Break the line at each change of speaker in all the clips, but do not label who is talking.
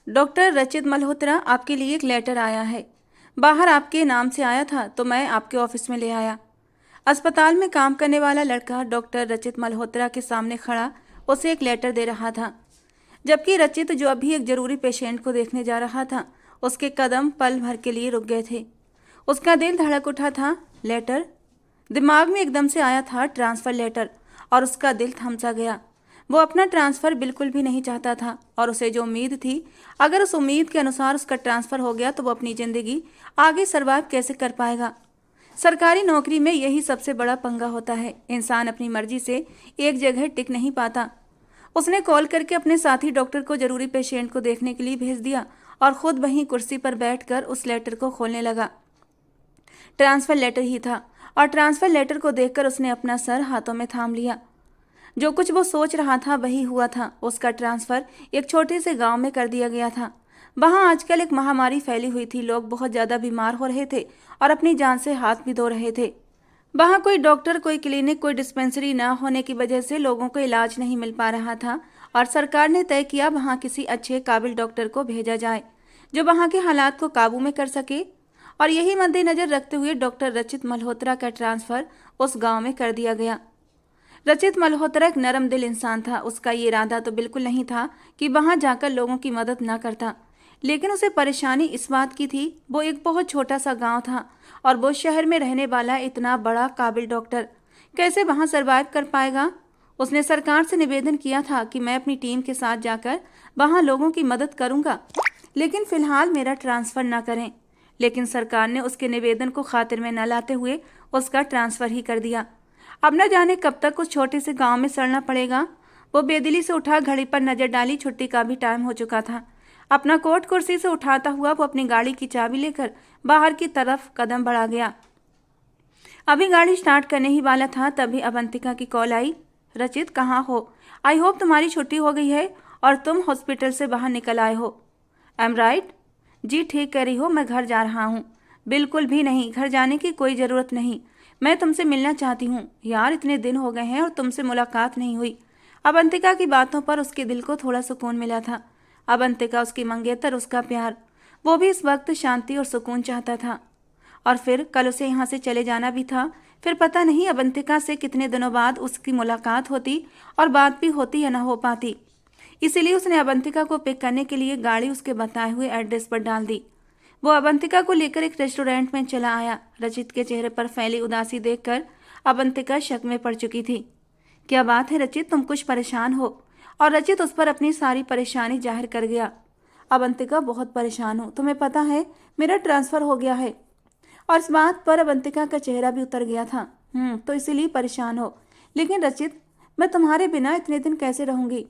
Doctor रचित मल्होत्रा, आपके लिए एक लेटर आया है। बाहर आपके नाम से आया था तो मैं आपके ऑफिस में ले आया। अस्पताल में काम करने वाला लड़का डॉक्टर रचित मल्होत्रा के सामने खड़ा उसे एक लेटर दे रहा था, जबकि रचित, जो अभी एक जरूरी पेशेंट को देखने जा रहा था, उसके कदम पल भर के लिए रुक गए थे। उसका दिल धड़क उठा था। लेटर? दिमाग में एकदम से आया था ट्रांसफ़र लेटर, और उसका दिल थम सा गया। वो अपना ट्रांसफ़र बिल्कुल भी नहीं चाहता था, और उसे जो उम्मीद थी, अगर उस उम्मीद के अनुसार उसका ट्रांसफ़र हो गया तो वो अपनी ज़िंदगी आगे सर्वाइव कैसे कर पाएगा। सरकारी नौकरी में यही सबसे बड़ा पंगा होता है, इंसान अपनी मर्जी से एक जगह टिक नहीं पाता। उसने कॉल करके अपने साथी डॉक्टर को जरूरी पेशेंट को देखने के लिए भेज दिया और खुद वहीं कुर्सी पर बैठकर उस लेटर को खोलने लगा। ट्रांसफ़र लेटर ही था, और ट्रांसफ़र लेटर को देखकर उसने अपना सर हाथों में थाम लिया। जो कुछ वो सोच रहा था वही हुआ था। उसका ट्रांसफ़र एक छोटे से गांव में कर दिया गया था। वहां आजकल एक महामारी फैली हुई थी, लोग बहुत ज़्यादा बीमार हो रहे थे और अपनी जान से हाथ भी धो रहे थे। वहां कोई डॉक्टर, कोई क्लिनिक, कोई डिस्पेंसरी न होने की वजह से लोगों को इलाज नहीं मिल पा रहा था, और सरकार ने तय किया वहां किसी अच्छे काबिल डॉक्टर को भेजा जाए जो वहां के हालात को काबू में कर सके। और यही मद्देनजर रखते हुए डॉक्टर रचित मल्होत्रा का ट्रांसफ़र उस गांव में कर दिया गया। रचित मल्होत्रा एक नरम दिल इंसान था। उसका ये इरादा तो बिल्कुल नहीं था कि वहां जाकर लोगों की मदद न करता, लेकिन उसे परेशानी इस बात की थी, वो एक बहुत छोटा सा गांव था, और वो शहर में रहने वाला इतना बड़ा काबिल डॉक्टर कैसे वहां सरवाइव कर पाएगा। उसने सरकार से निवेदन किया था कि मैं अपनी टीम के साथ जाकर वहां लोगों की मदद करूंगा, लेकिन फिलहाल मेरा ट्रांसफ़र ना करें। लेकिन सरकार ने उसके निवेदन को खातिर में न लाते हुए उसका ट्रांसफ़र ही कर दिया। अब न जाने कब तक उस छोटे से गांव में सड़ना पड़ेगा। वो बेदिली से उठा, घड़ी पर नजर डाली, छुट्टी का भी टाइम हो चुका था। अपना कोट कुर्सी से उठाता हुआ वो अपनी गाड़ी की चाबी लेकर बाहर की तरफ कदम बढ़ा गया। अभी गाड़ी स्टार्ट करने ही वाला था, तभी अवंतिका की कॉल आई। रचित, कहाँ हो? आई होप तुम्हारी छुट्टी हो गई है और तुम हॉस्पिटल से बाहर निकल आए हो। I am right? जी ठीक कह रही हो, मैं घर जा रहा हूँ। बिल्कुल भी नहीं, घर जाने की कोई ज़रूरत नहीं। मैं तुमसे मिलना चाहती हूँ। यार, इतने दिन हो गए हैं और तुमसे मुलाकात नहीं हुई। अवंतिका की बातों पर उसके दिल को थोड़ा सुकून मिला था। अवंतिका, उसकी मंगेतर, उसका प्यार, वो भी इस वक्त शांति और सुकून चाहता था। और फिर कल उसे यहाँ से चले जाना भी था। फिर पता नहीं अवंतिका से कितने दिनों बाद उसकी मुलाकात होती, और बात भी होती या ना हो पाती। इसीलिए उसने अवंतिका को पिक करने के लिए गाड़ी उसके बताए हुए एड्रेस पर डाल दी। वो अवंतिका को लेकर एक रेस्टोरेंट में चला आया। रचित के चेहरे पर फैली उदासी देखकर अवंतिका शक में पड़ चुकी थी। क्या बात है रचित, तुम कुछ परेशान हो? और रचित उस पर अपनी सारी परेशानी जाहिर कर गया। अवंतिका, बहुत परेशान हूँ, तुम्हें पता है मेरा ट्रांसफ़र हो गया है। और इस बात पर अवंतिका का चेहरा भी उतर गया था। तो इसीलिए परेशान हो। लेकिन रचित, मैं तुम्हारे बिना इतने दिन कैसे रहूंगी?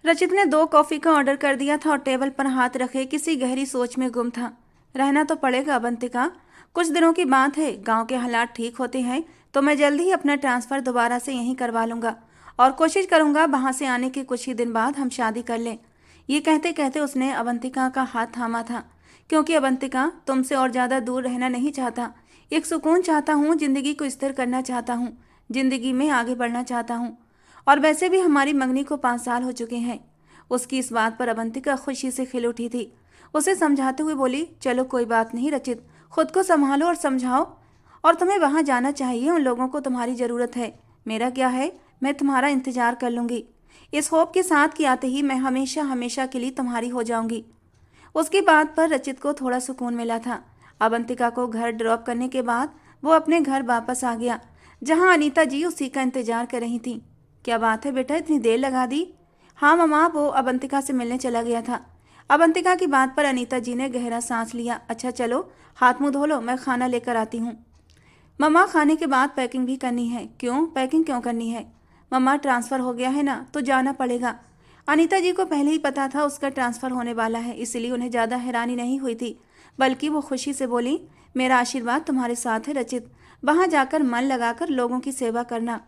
रचित ने 2 कॉफ़ी का ऑर्डर कर दिया था और टेबल पर हाथ रखे किसी गहरी सोच में गुम था। रहना तो पड़ेगा अवंतिका, कुछ दिनों की बात है। गांव के हालात ठीक होते हैं तो मैं जल्दी ही अपना ट्रांसफ़र दोबारा से यहीं करवा लूँगा, और कोशिश करूँगा वहाँ से आने के कुछ ही दिन बाद हम शादी कर लें। ये कहते कहते उसने अवंतिका का हाथ थामा था, क्योंकि अवंतिका, तुमसे और ज़्यादा दूर रहना नहीं चाहता। एक सुकून चाहता हूँ, ज़िंदगी को स्थिर करना चाहता हूँ, ज़िंदगी में आगे बढ़ना चाहता हूँ। और वैसे भी हमारी मंगनी को 5 साल हो चुके हैं। उसकी इस बात पर अवंतिका खुशी से खिल उठी थी। उसे समझाते हुए बोली, चलो कोई बात नहीं रचित, खुद को संभालो और समझाओ। और तुम्हें वहाँ जाना चाहिए, उन लोगों को तुम्हारी ज़रूरत है। मेरा क्या है, मैं तुम्हारा इंतज़ार कर लूँगी, इस होप के साथ कि आते ही मैं हमेशा हमेशा के लिए तुम्हारी हो जाऊँगी। उसकी बात पर रचित को थोड़ा सुकून मिला था। अवंतिका को घर ड्रॉप करने के बाद वो अपने घर वापस आ गया, जहाँ अनीता जी उसी का इंतज़ार कर रही थी। क्या बात है बेटा, इतनी देर लगा दी? हाँ मम्मा, वो अवंतिका से मिलने चला गया था। अवंतिका की बात पर अनीता जी ने गहरा सांस लिया। अच्छा चलो, हाथ मुंह धो लो, मैं खाना लेकर आती हूँ। मम्मा, खाने के बाद पैकिंग भी करनी है। क्यों, पैकिंग क्यों करनी है? मम्मा, ट्रांसफ़र हो गया है ना, तो जाना पड़ेगा। अनीता जी को पहले ही पता था उसका ट्रांसफ़र होने वाला है, इसलिए उन्हें ज़्यादा हैरानी नहीं हुई थी, बल्कि वो खुशी से बोली, मेरा आशीर्वाद तुम्हारे साथ है रचित। वहाँ जाकर मन लगाकर लोगों की सेवा करना।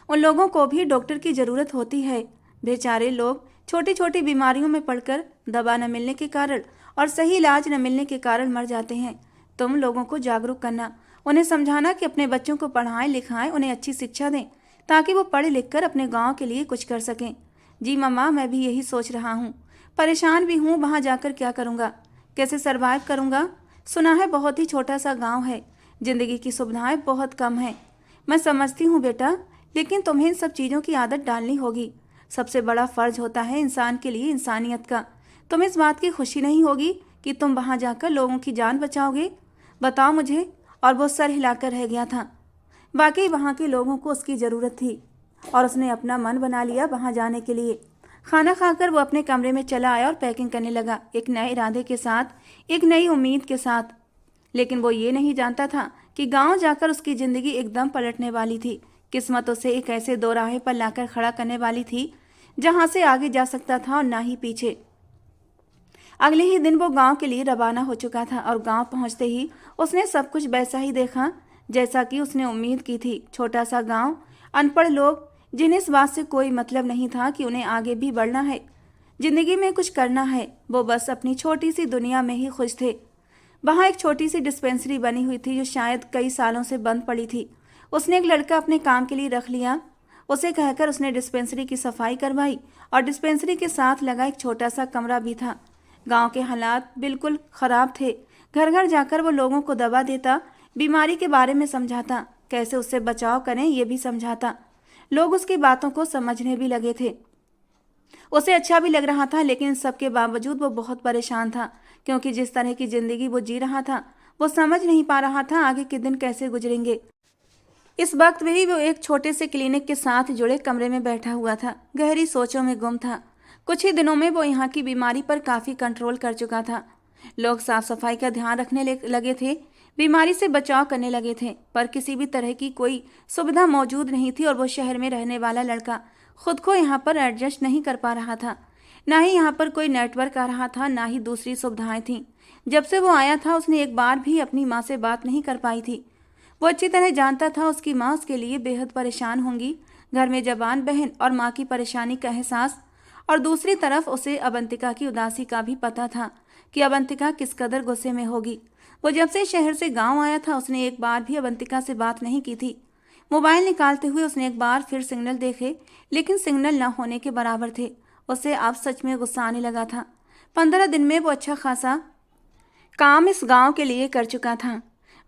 उन लोगों को भी डॉक्टर की ज़रूरत होती है। बेचारे लोग छोटी छोटी बीमारियों में पड़कर दवा न मिलने के कारण और सही इलाज न मिलने के कारण मर जाते हैं। तुम लोगों को जागरूक करना, उन्हें समझाना कि अपने बच्चों को पढ़ाएं लिखाएं, उन्हें अच्छी शिक्षा दें ताकि वो पढ़ लिख कर अपने गाँव के लिए कुछ कर सकें। जी मम्मा, मैं भी यही सोच रहा हूँ। परेशान भी हूँ, वहाँ जाकर क्या करूँगा, कैसे सरवाइव करूँगा। सुना है बहुत ही छोटा सा गांव है, जिंदगी की सुविधाएं बहुत कम हैं। मैं समझती हूँ बेटा, लेकिन तुम्हें इन सब चीज़ों की आदत डालनी होगी। सबसे बड़ा फर्ज होता है इंसान के लिए इंसानियत का। तुम्हें इस बात की खुशी नहीं होगी कि तुम वहाँ जाकर लोगों की जान बचाओगे? बताओ मुझे। और वो सर हिलाकर रह गया था। वाकई वहाँ के लोगों को उसकी ज़रूरत थी और उसने अपना मन बना लिया वहाँ जाने के लिए। खाना खाकर वो अपने कमरे में चला आया और पैकिंग करने लगा, एक नए इरादे के साथ, एक नई उम्मीद के साथ। लेकिन वो ये नहीं जानता था कि गांव जाकर उसकी ज़िंदगी एकदम पलटने वाली थी। किस्मत उसे एक ऐसे दोराहे पर लाकर खड़ा करने वाली थी जहां से आगे जा सकता था और ना ही पीछे। अगले ही दिन वो गांव के लिए रवाना हो चुका था और गांव पहुंचते ही उसने सब कुछ वैसा ही देखा जैसा कि उसने उम्मीद की थी। छोटा सा गांव, अनपढ़ लोग जिन्हें इस बात से कोई मतलब नहीं था कि उन्हें आगे भी बढ़ना है, जिंदगी में कुछ करना है। वो बस अपनी छोटी सी दुनिया में ही खुश थे। वहाँ एक छोटी सी डिस्पेंसरी बनी हुई थी जो शायद कई सालों से बंद पड़ी थी। उसने एक लड़का अपने काम के लिए रख लिया। उसे कहकर उसने डिस्पेंसरी की सफाई करवाई और डिस्पेंसरी के साथ लगा एक छोटा सा कमरा भी था। गांव के हालात बिल्कुल ख़राब थे। घर घर जाकर वो लोगों को दवा देता, बीमारी के बारे में समझाता, कैसे उससे बचाव करें ये भी समझाता। लोग उसकी बातों को समझने भी लगे थे। उसे अच्छा भी लग रहा था, लेकिन इन सब के बावजूद वो बहुत परेशान था, क्योंकि जिस तरह की ज़िंदगी वो जी रहा था वो समझ नहीं पा रहा था आगे के दिन कैसे गुजरेंगे। इस वक्त वही वो एक छोटे से क्लिनिक के साथ जुड़े कमरे में बैठा हुआ था, गहरी सोचों में गुम था। कुछ ही दिनों में वो यहाँ की बीमारी पर काफ़ी कंट्रोल कर चुका था। लोग साफ सफाई का ध्यान रखने लगे थे, बीमारी से बचाव करने लगे थे, पर किसी भी तरह की कोई सुविधा मौजूद नहीं थी और वो शहर में रहने वाला लड़का खुद को यहाँ पर एडजस्ट नहीं कर पा रहा था। ना ही यहाँ पर कोई नेटवर्क आ रहा था, ना ही दूसरी सुविधाएं थीं। जब से वो आया था उसने एक बार भी अपनी माँ से बात नहीं कर पाई थी। वो अच्छी तरह जानता था उसकी माँ उसके लिए बेहद परेशान होंगी। घर में जवान बहन और माँ की परेशानी का एहसास, और दूसरी तरफ उसे अवंतिका की उदासी का भी पता था कि अवंतिका किस कदर गुस्से में होगी। वो जब से शहर से गांव आया था उसने एक बार भी अवंतिका से बात नहीं की थी। मोबाइल निकालते हुए उसने एक बार फिर सिग्नल देखे, लेकिन सिग्नल न होने के बराबर थे। उसे अब सच में गुस्सा आने लगा था। 15 दिन में वो अच्छा खासा काम इस गांव के लिए कर चुका था।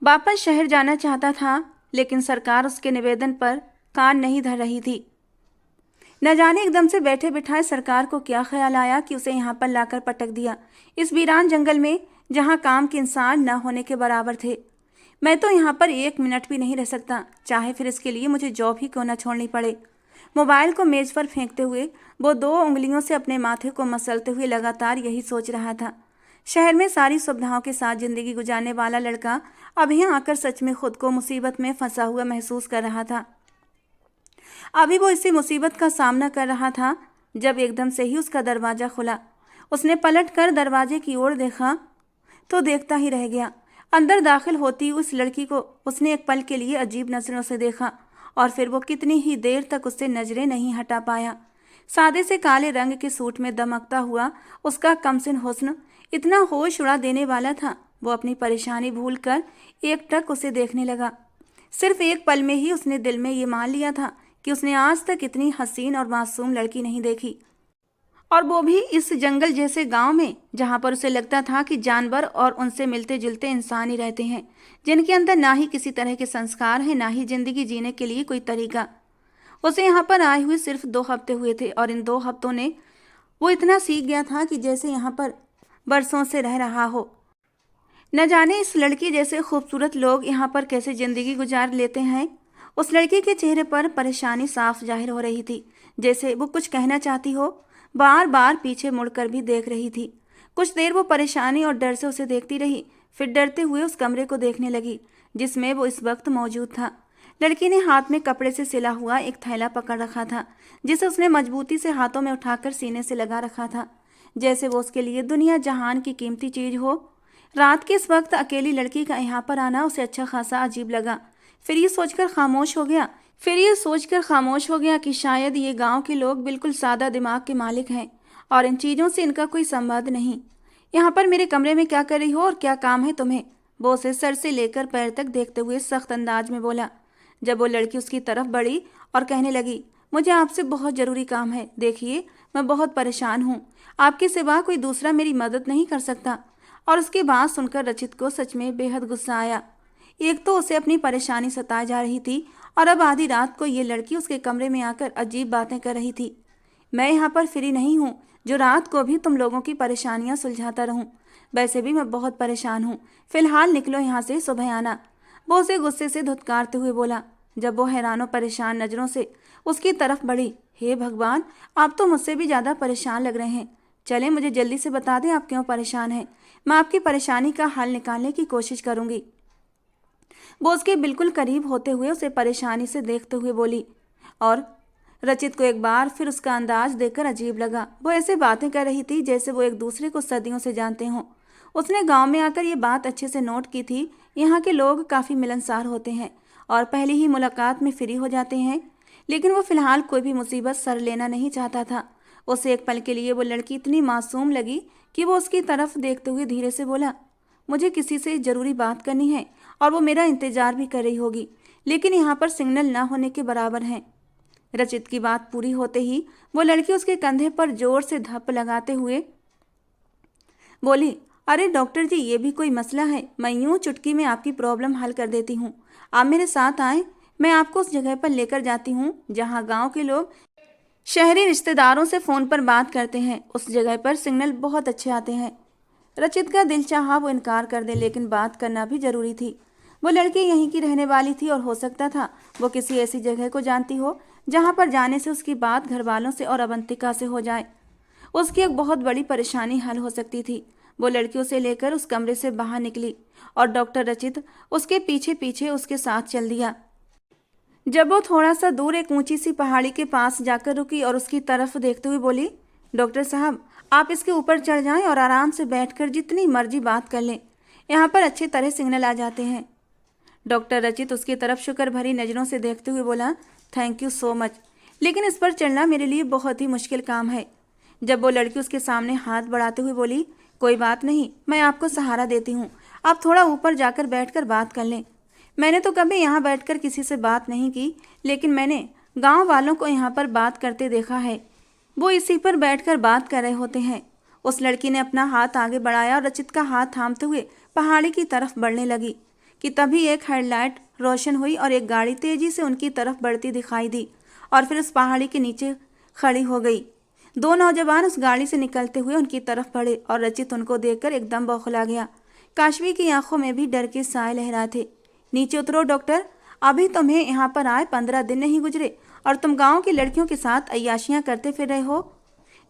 वापस शहर जाना चाहता था, लेकिन सरकार उसके निवेदन पर कान नहीं धर रही थी। न जाने एकदम से बैठे बिठाए सरकार को क्या ख्याल आया कि उसे यहाँ पर लाकर पटक दिया, इस वीरान जंगल में जहाँ काम के इंसान न होने के बराबर थे। मैं तो यहाँ पर 1 मिनट भी नहीं रह सकता, चाहे फिर इसके लिए मुझे जॉब ही क्यों न छोड़नी पड़े। मोबाइल को मेज पर फेंकते हुए वो 2 उंगलियों से अपने माथे को मसलते हुए लगातार यही सोच रहा था। शहर में सारी सुविधाओं के साथ जिंदगी गुजारने वाला लड़का अब यहाँ आकर सच में खुद को मुसीबत में फंसा हुआ महसूस कर रहा था। अभी वो इसी मुसीबत का सामना कर रहा था जब एकदम से ही उसका दरवाज़ा खुला। उसने पलट कर दरवाजे की ओर देखा तो देखता ही रह गया। अंदर दाखिल होती उस लड़की को उसने एक पल के लिए अजीब नजरों से देखा और फिर वो कितनी ही देर तक उससे नजरें नहीं हटा पाया। सादे से काले रंग के सूट में दमकता हुआ उसका कमसिन हुस्न इतना होश उड़ा देने वाला था। वो अपनी परेशानी भूलकर एकटक उसे देखने लगा। सिर्फ एक पल में ही उसने दिल में ये मान लिया था कि उसने आज तक इतनी हसीन और मासूम लड़की नहीं देखी, और वो भी इस जंगल जैसे गांव में जहां पर उसे लगता था कि जानवर और उनसे मिलते जुलते इंसान ही रहते हैं, जिनके अंदर ना ही किसी तरह के संस्कार हैं, ना ही जिंदगी जीने के लिए कोई तरीका। उसे यहाँ पर आए हुए सिर्फ 2 हफ्ते हुए थे और इन 2 हफ्तों ने वो इतना सीख गया था कि जैसे यहाँ पर बरसों से रह रहा हो। न जाने इस लड़की जैसे खूबसूरत लोग यहाँ पर कैसे जिंदगी गुजार लेते हैं। उस लड़की के चेहरे पर परेशानी साफ जाहिर हो रही थी, जैसे वो कुछ कहना चाहती हो। बार बार पीछे मुड़कर भी देख रही थी। कुछ देर वो परेशानी और डर से उसे देखती रही, फिर डरते हुए उस कमरे को देखने लगी जिसमें वो इस वक्त मौजूद था। लड़की ने हाथ में कपड़े से सिला हुआ एक थैला पकड़ रखा था, जिसे उसने मजबूती से हाथों में उठाकर सीने से लगा रखा था, जैसे वो उसके लिए दुनिया जहान की कीमती चीज हो। रात के इस वक्त अकेली लड़की का यहाँ पर आना उसे अच्छा खासा अजीब लगा। फिर ये सोचकर खामोश हो गया कि शायद ये गांव के लोग बिल्कुल सादा दिमाग के मालिक हैं और इन चीज़ों से इनका कोई संबंध नहीं। यहाँ पर मेरे कमरे में क्या कर रही हो और क्या काम है तुम्हें? वो उसे सर से लेकर पैर तक देखते हुए सख्त अंदाज में बोला। जब वो लड़की उसकी तरफ बढ़ी और कहने लगी, मुझे आपसे बहुत ज़रूरी काम है। देखिए, मैं बहुत परेशान हूँ। आपके सिवा कोई दूसरा मेरी मदद नहीं कर सकता। और उसकी बात सुनकर रचित को सच में बेहद गुस्सा आया। एक तो उसे अपनी परेशानी सताई जा रही थी और अब आधी रात को ये लड़की उसके कमरे में आकर अजीब बातें कर रही थी। मैं यहाँ पर फ्री नहीं हूँ जो रात को भी तुम लोगों की परेशानियाँ सुलझाता रहूँ। वैसे भी मैं बहुत परेशान हूँ। फिलहाल निकलो यहाँ से, सुबह आना। वो उसे गुस्से से धुतकारते हुए बोला। जब वो हैरानों परेशान नजरों से उसकी तरफ बढ़ी। हे भगवान, आप तो मुझसे भी ज़्यादा परेशान लग रहे हैं। चले, मुझे जल्दी से बता दें आप क्यों परेशान हैं। मैं आपकी परेशानी का हल निकालने की कोशिश करूंगी। वो उसके बिल्कुल करीब होते हुए उसे परेशानी से देखते हुए बोली। और रचित को एक बार फिर उसका अंदाज देखकर अजीब लगा। वो ऐसे बातें कर रही थी जैसे वो एक दूसरे को सदियों से जानते हों। उसने गांव में आकर ये बात अच्छे से नोट की थी। यहाँ के लोग काफ़ी मिलनसार होते हैं और पहली ही मुलाकात में फ्री हो जाते हैं। लेकिन वो फिलहाल कोई भी मुसीबत सर लेना नहीं चाहता था। उसे एक पल के लिए वो लड़की इतनी मासूम लगी कि वो उसकी तरफ देखते हुए धीरे से बोला। मुझे किसी से ज़रूरी बात करनी है और वो मेरा इंतज़ार भी कर रही होगी, लेकिन यहाँ पर सिग्नल ना होने के बराबर हैं। रचित की बात पूरी होते ही वो लड़की उसके कंधे पर जोर से धप्प लगाते हुए बोली। अरे डॉक्टर जी, ये भी कोई मसला है। मैं यूँ चुटकी में आपकी प्रॉब्लम हल कर देती हूँ। आप मेरे साथ आएँ, मैं आपको उस जगह पर लेकर जाती हूँ जहाँ गांव के लोग शहरी रिश्तेदारों से फ़ोन पर बात करते हैं। उस जगह पर सिग्नल बहुत अच्छे आते हैं। रचित का दिल चाहा वो इनकार कर दे, लेकिन बात करना भी जरूरी थी। वो लड़की यहीं की रहने वाली थी और हो सकता था वो किसी ऐसी जगह को जानती हो जहाँ पर जाने से उसकी बात घर वालों से और अवंतिका से हो जाए। उसकी एक बहुत बड़ी परेशानी हल हो सकती थी। वो लड़की उसे लेकर उस कमरे से बाहर निकली और डॉक्टर रचित उसके पीछे पीछे उसके साथ चल दिया। जब वो थोड़ा सा दूर एक ऊंची सी पहाड़ी के पास जाकर रुकी और उसकी तरफ देखते हुए बोली। डॉक्टर साहब, आप इसके ऊपर चढ़ जाएं और आराम से बैठकर जितनी मर्जी बात कर लें। यहाँ पर अच्छी तरह सिग्नल आ जाते हैं। डॉक्टर रचित उसकी तरफ शुक्र भरी नज़रों से देखते हुए बोला। थैंक यू सो मच, लेकिन इस पर चढ़ना मेरे लिए बहुत ही मुश्किल काम है। जब वो लड़की उसके सामने हाथ बढ़ाते हुए बोली। कोई बात नहीं, मैं आपको सहारा देती हूँ। आप थोड़ा ऊपर जाकर बैठकर बात कर लें। मैंने तो कभी यहाँ बैठकर किसी से बात नहीं की, लेकिन मैंने गांव वालों को यहाँ पर बात करते देखा है। वो इसी पर बैठकर बात कर रहे होते हैं। उस लड़की ने अपना हाथ आगे बढ़ाया और रचित का हाथ थामते हुए पहाड़ी की तरफ बढ़ने लगी कि तभी एक हेडलाइट रोशन हुई और एक गाड़ी तेजी से उनकी तरफ बढ़ती दिखाई दी और फिर उस पहाड़ी के नीचे खड़ी हो गई। दो नौजवान उस गाड़ी से निकलते हुए उनकी तरफ बढ़े और रचित उनको देखकर एकदम बौखला गया। काशवी की आंखों में भी डर के साए लहरा थे। नीचे उतरो डॉक्टर, अभी तुम्हें यहाँ पर आए 15 दिन नहीं गुजरे और तुम गांव की लड़कियों के साथ अय्याशियाँ करते फिर रहे हो।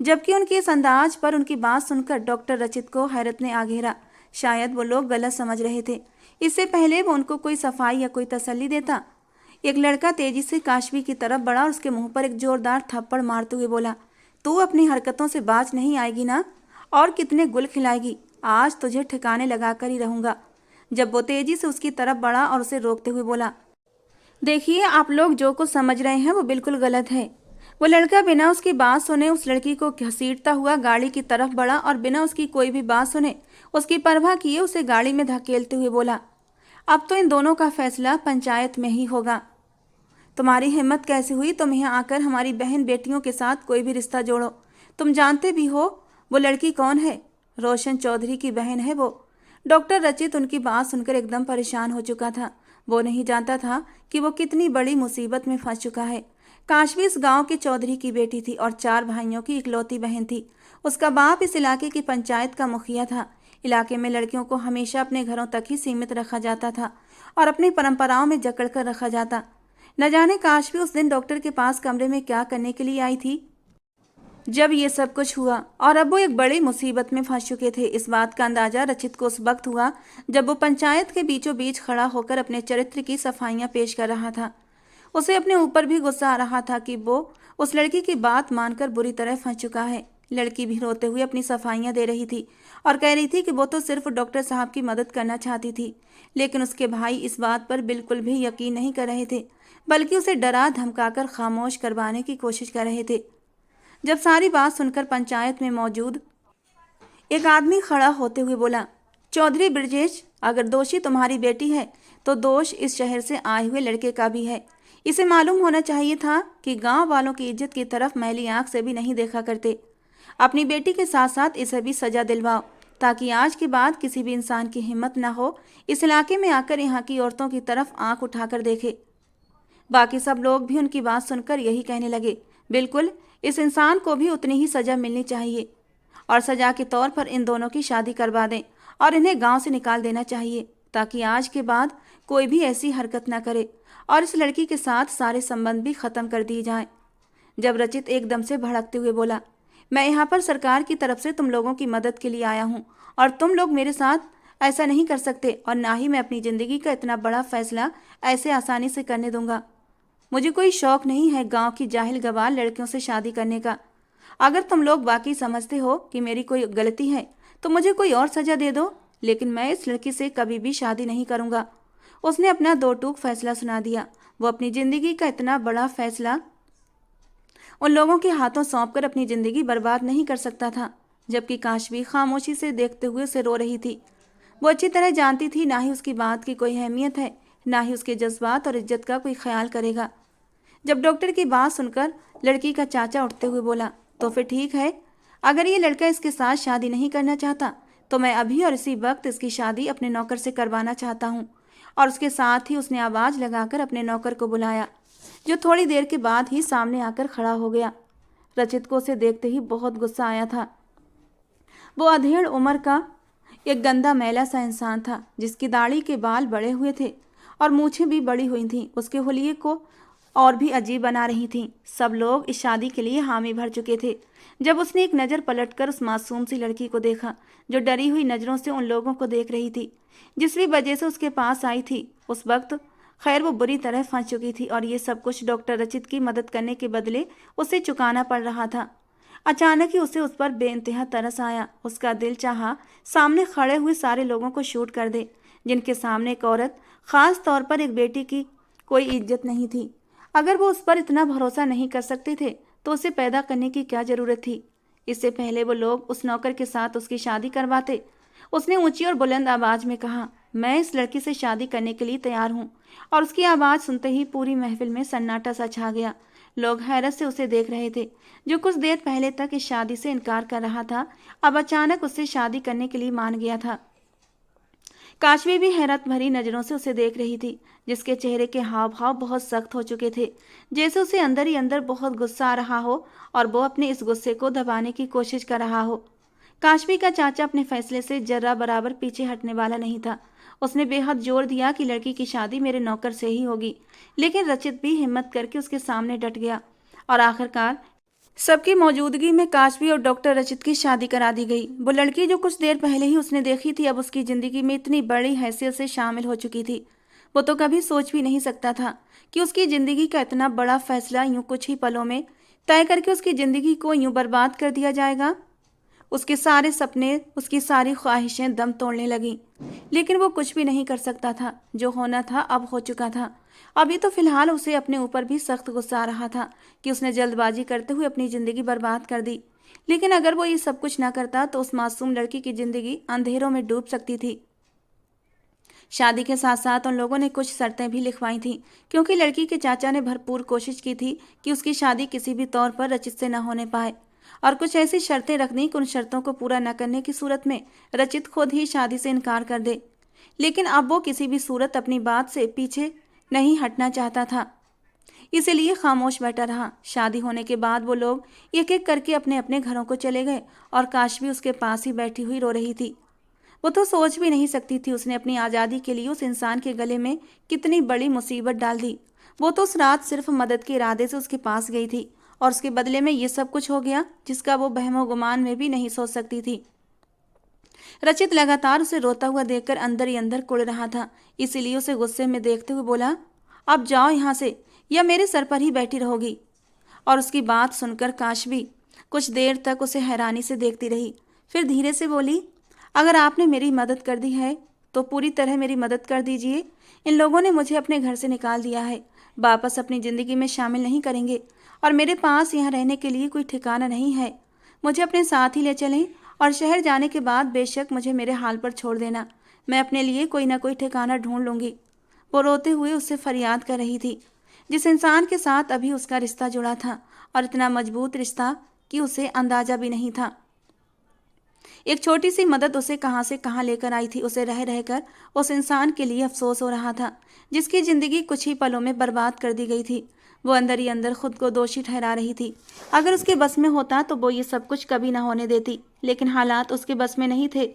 जबकि उनके इस अंदाज पर उनकी बात सुनकर डॉक्टर रचित को हैरत ने आ घेरा। शायद वो लोग गलत समझ रहे थे। इससे पहले वो उनको कोई सफाई या कोई तसल्ली देता। एक लड़का तेजी से काशवी की तरफ बढ़ा और उसके मुंह पर एक जोरदार थप्पड़ मारते हुए बोला। तू अपनी हरकतों से बाज नहीं आएगी ना? और कितने गुल खिलाएगी? आज तुझे ठिकाने लगा कर ही रहूंगा। जब वो तेजी से उसकी तरफ बढ़ा और उसे रोकते हुए बोला। देखिए, आप लोग जो कुछ समझ रहे हैं वो बिल्कुल गलत है। वो लड़का बिना उसकी बात सुने उस लड़की को घसीटता हुआ गाड़ी की तरफ बढ़ा और बिना उसकी कोई भी बात सुने, उसकी परवाह किए उसे गाड़ी में धकेलते हुए बोला। अब तो इन दोनों का फैसला पंचायत में ही होगा। तुम्हारी हिम्मत कैसे हुई तुम यहाँ आकर हमारी बहन बेटियों के साथ कोई भी रिश्ता जोड़ो? तुम जानते भी हो वो लड़की कौन है? रोशन चौधरी की बहन है वो। डॉक्टर रचित उनकी बात सुनकर एकदम परेशान हो चुका था। वो नहीं जानता था कि वो कितनी बड़ी मुसीबत में फंस चुका है। काशवी इस गांव के चौधरी की बेटी थी और 4 भाइयों की इकलौती बहन थी। उसका बाप इस इलाके की पंचायत का मुखिया था। इलाके में लड़कियों को हमेशा अपने घरों तक ही सीमित रखा जाता था और अपनी परंपराओं में जकड़ कर रखा जाता। न जाने काशवी उस दिन डॉक्टर के पास कमरे में क्या करने के लिए आई थी जब ये सब कुछ हुआ, और अब वो एक बड़ी मुसीबत में फंस चुके थे। इस बात का अंदाजा रचित को उस वक्त हुआ जब वो पंचायत के बीचों बीच खड़ा होकर अपने चरित्र की सफाइयां पेश कर रहा था। उसे अपने ऊपर भी गुस्सा आ रहा था कि वो उस लड़की की बात मानकर बुरी तरह फंस चुका है। लड़की भी रोते हुए अपनी सफाइयां दे रही थी और कह रही थी कि वो तो सिर्फ डॉक्टर साहब की मदद करना चाहती थी, लेकिन उसके भाई इस बात पर बिल्कुल भी यकीन नहीं कर रहे थे, बल्कि उसे डरा धमकाकर खामोश करवाने की कोशिश कर रहे थे। जब सारी बात सुनकर पंचायत में मौजूद एक आदमी खड़ा होते हुए बोला। चौधरी ब्रजेश, अगर दोषी तुम्हारी बेटी है तो दोष इस शहर से आए हुए लड़के का भी है। इसे मालूम होना चाहिए था कि गांव वालों की इज्जत की तरफ मैली आंख से भी नहीं देखा करते। अपनी बेटी के साथ साथ इसे भी सजा दिलवाओ, ताकि आज के बाद किसी भी इंसान की हिम्मत ना हो इस इलाके में आकर यहाँ की औरतों की तरफ आंख उठाकर देखे। बाकी सब लोग भी उनकी बात सुनकर यही कहने लगे, बिल्कुल, इस इंसान को भी उतनी ही सजा मिलनी चाहिए और सजा के तौर पर इन दोनों की शादी करवा दें और इन्हें गांव से निकाल देना चाहिए, ताकि आज के बाद कोई भी ऐसी हरकत ना करे और इस लड़की के साथ सारे संबंध भी खत्म कर दिए जाएं। जब रचित एकदम से भड़कते हुए बोला, मैं यहाँ पर सरकार की तरफ से तुम लोगों की मदद के लिए आया हूँ और तुम लोग मेरे साथ ऐसा नहीं कर सकते और ना ही मैं अपनी ज़िंदगी का इतना बड़ा फैसला ऐसे आसानी से करने दूंगा। मुझे कोई शौक नहीं है गांव की जाहिल गवार लड़कियों से शादी करने का। अगर तुम लोग वाकई समझते हो कि मेरी कोई गलती है तो मुझे कोई और सजा दे दो, लेकिन मैं इस लड़की से कभी भी शादी नहीं करूंगा। उसने अपना दो टूक फैसला सुना दिया। वो अपनी ज़िंदगी का इतना बड़ा फैसला उन लोगों के हाथों सौंपकर अपनी ज़िंदगी बर्बाद नहीं कर सकता था। जबकि काशवी खामोशी से देखते हुए उसे रो रही थी। वो अच्छी तरह जानती थी ना ही उसकी बात की कोई अहमियत है, ना ही उसके जज्बात और इज्जत का कोई ख्याल करेगा। जब डॉक्टर की बात सुनकर लड़की का चाचा उठते हुए बोला, तो फिर ठीक है, अगर ये लड़का इसके साथ शादी नहीं करना चाहता तो मैं अभी और इसी वक्त इसकी शादी अपने नौकर से करवाना चाहता हूँ। और उसके साथ ही उसने आवाज़ लगाकर अपने नौकर को बुलाया, जो थोड़ी देर के बाद ही सामने आकर खड़ा हो गया। रचित को उसे देखते ही बहुत गुस्सा आया था। वो अधेड़ उम्र का एक गंदा मैला सा इंसान था, जिसकी दाढ़ी के बाल बड़े हुए थे और मूछें भी बड़ी हुई थीं। उसके हुलिये को और भी अजीब बना रही थीं। सब लोग इस शादी के लिए हामी भर चुके थे। जब उसने एक नज़र पलटकर उस मासूम सी लड़की को देखा, जो डरी हुई नज़रों से उन लोगों को देख रही थी जिस भी वजह से उसके पास आई थी, उस वक्त खैर वो बुरी तरह फंस चुकी थी और ये सब कुछ डॉक्टर रचित की मदद करने के बदले उसे चुकाना पड़ रहा था। अचानक ही उसे उस पर बेइंतहा तरस आया। उसका दिल चाहा सामने खड़े हुए सारे लोगों को शूट कर दे, जिनके सामने एक औरत, खास तौर पर एक बेटी की कोई इज्जत नहीं थी। अगर वो उस पर इतना भरोसा नहीं कर सकते थे तो उसे पैदा करने की क्या ज़रूरत थी। इससे पहले वो लोग उस नौकर के साथ उसकी शादी करवाते। उसने ऊंची और बुलंद आवाज़ में कहा, मैं इस लड़की से शादी करने के लिए तैयार हूँ। और उसकी आवाज़ सुनते ही पूरी महफिल में सन्नाटा सा छा गया। लोग हैरत से उसे देख रहे थे, जो कुछ देर पहले तक इस शादी से इनकार कर रहा था, अब अचानक उससे शादी करने के लिए मान गया था। काशवी भी हैरत भरी नज़रों से उसे देख रही थी, जिसके चेहरे के हाव भाव बहुत सख्त हो चुके थे, जैसे उसे अंदर ही अंदर बहुत गुस्सा आ रहा हो और वो अपने इस गुस्से को दबाने की कोशिश कर रहा हो। काशवी का चाचा अपने फैसले से जर्रा बराबर पीछे हटने वाला नहीं था। उसने बेहद जोर दिया कि लड़की की शादी मेरे नौकर से ही होगी, लेकिन रचित भी हिम्मत करके उसके सामने डट गया और आखिरकार सबकी मौजूदगी में काशवी और डॉक्टर रचित की शादी करा दी गई। वो लड़की जो कुछ देर पहले ही उसने देखी थी, अब उसकी ज़िंदगी में इतनी बड़ी हैसियत से शामिल हो चुकी थी। वो तो कभी सोच भी नहीं सकता था कि उसकी ज़िंदगी का इतना बड़ा फैसला यूं कुछ ही पलों में तय करके उसकी ज़िंदगी को यूं बर्बाद कर दिया जाएगा। उसके सारे सपने, उसकी सारी ख्वाहिशें दम तोड़ने लगीं, लेकिन वो कुछ भी नहीं कर सकता था। जो होना था अब हो चुका था। अभी तो फिलहाल उसे अपने ऊपर भी सख्त गुस्सा आ रहा था कि उसने जल्दबाजी करते हुए अपनी ज़िंदगी बर्बाद कर दी। लेकिन अगर वो ये सब कुछ ना करता तो उस मासूम लड़की की ज़िंदगी अंधेरों में डूब सकती थी। शादी के साथ साथ उन लोगों ने कुछ शर्तें भी लिखवाई थीं, क्योंकि लड़की के चाचा ने भरपूर कोशिश की थी कि उसकी शादी किसी भी तौर पर रचित से न होने पाए, और कुछ ऐसी शर्तें रखनी कि उन शर्तों को पूरा न करने की सूरत में रचित खुद ही शादी से इनकार कर दे। लेकिन अब वो किसी भी सूरत अपनी बात से पीछे नहीं हटना चाहता था, इसीलिए खामोश बैठा रहा। शादी होने के बाद वो लोग एक एक करके अपने अपने घरों को चले गए और काशवी उसके पास ही बैठी हुई रो रही थी। वो तो सोच भी नहीं सकती थी उसने अपनी आज़ादी के लिए उस इंसान के गले में कितनी बड़ी मुसीबत डाल दी। वो तो उस रात सिर्फ मदद के इरादे से उसके पास गई थी और उसके बदले में ये सब कुछ हो गया जिसका वो बहमो गुमान में भी नहीं सोच सकती थी। रचित लगातार उसे रोता हुआ देखकर अंदर ही अंदर कुढ़ रहा था, इसीलिए उसे गुस्से में देखते हुए बोला, अब जाओ यहाँ से या मेरे सर पर ही बैठी रहोगी। और उसकी बात सुनकर काशवी कुछ देर तक उसे हैरानी से देखती रही, फिर धीरे से बोली, अगर आपने मेरी मदद कर दी है तो पूरी तरह मेरी मदद कर दीजिए। इन लोगों ने मुझे अपने घर से निकाल दिया है, वापस अपनी ज़िंदगी में शामिल नहीं करेंगे और मेरे पास यहाँ रहने के लिए कोई ठिकाना नहीं है। मुझे अपने साथ ही ले चलें और शहर जाने के बाद बेशक मुझे मेरे हाल पर छोड़ देना, मैं अपने लिए कोई ना कोई ठिकाना ढूंढ लूँगी। वो रोते हुए उससे फरियाद कर रही थी। जिस इंसान के साथ अभी उसका रिश्ता जुड़ा था, और इतना मजबूत रिश्ता कि उसे अंदाजा भी नहीं था। एक छोटी सी मदद उसे कहां से कहां लेकर आई थी। उसे रह रहकर उस इंसान के लिए अफसोस हो रहा था जिसकी जिंदगी कुछ ही पलों में बर्बाद कर दी गई थी। वो अंदर ही अंदर खुद को दोषी ठहरा रही थी। अगर उसके बस में होता तो वो ये सब कुछ कभी ना होने देती, लेकिन हालात उसके बस में नहीं थे।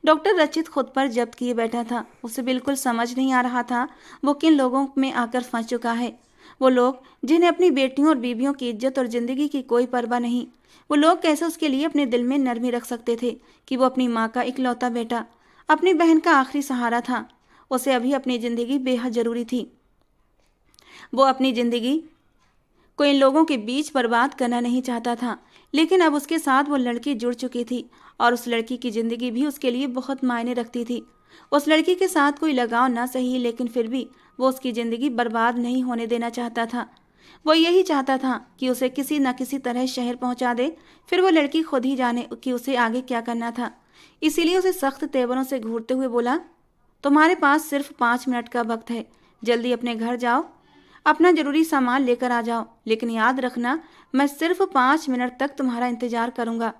डॉक्टर रचित खुद पर जब्त किए बैठा था। उसे बिल्कुल समझ नहीं आ रहा था वो किन लोगों में आकर फंस चुका है। वो लोग जिन्हें अपनी बेटियों और बीवियों की इज्जत और जिंदगी की कोई परवाह नहीं। वो लोग कैसे उसके लिए अपने दिल में नरमी रख सकते थे कि वो अपनी माँ का इकलौता बेटा, अपनी बहन का आखिरी सहारा था। उसे अभी अपनी जिंदगी बेहद जरूरी थी। वो अपनी जिंदगी को इन लोगों के बीच बर्बाद करना नहीं चाहता था, लेकिन अब उसके साथ वो लड़की जुड़ चुकी थी और उस लड़की की जिंदगी भी उसके लिए बहुत मायने रखती थी। उस लड़की के साथ कोई लगाव ना सही, लेकिन फिर भी वो उसकी जिंदगी बर्बाद नहीं होने देना चाहता था। वो यही चाहता था कि उसे किसी न किसी तरह शहर पहुंचा दे, फिर वो लड़की खुद ही जाने कि उसे आगे क्या करना था। इसीलिए उसे सख्त तेवरों से घूरते हुए बोला, तुम्हारे पास सिर्फ 5 मिनट का वक्त है, जल्दी अपने घर जाओ, अपना जरूरी सामान लेकर आ जाओ, लेकिन याद रखना मैं सिर्फ 5 मिनट तक तुम्हारा इंतजार करूंगा।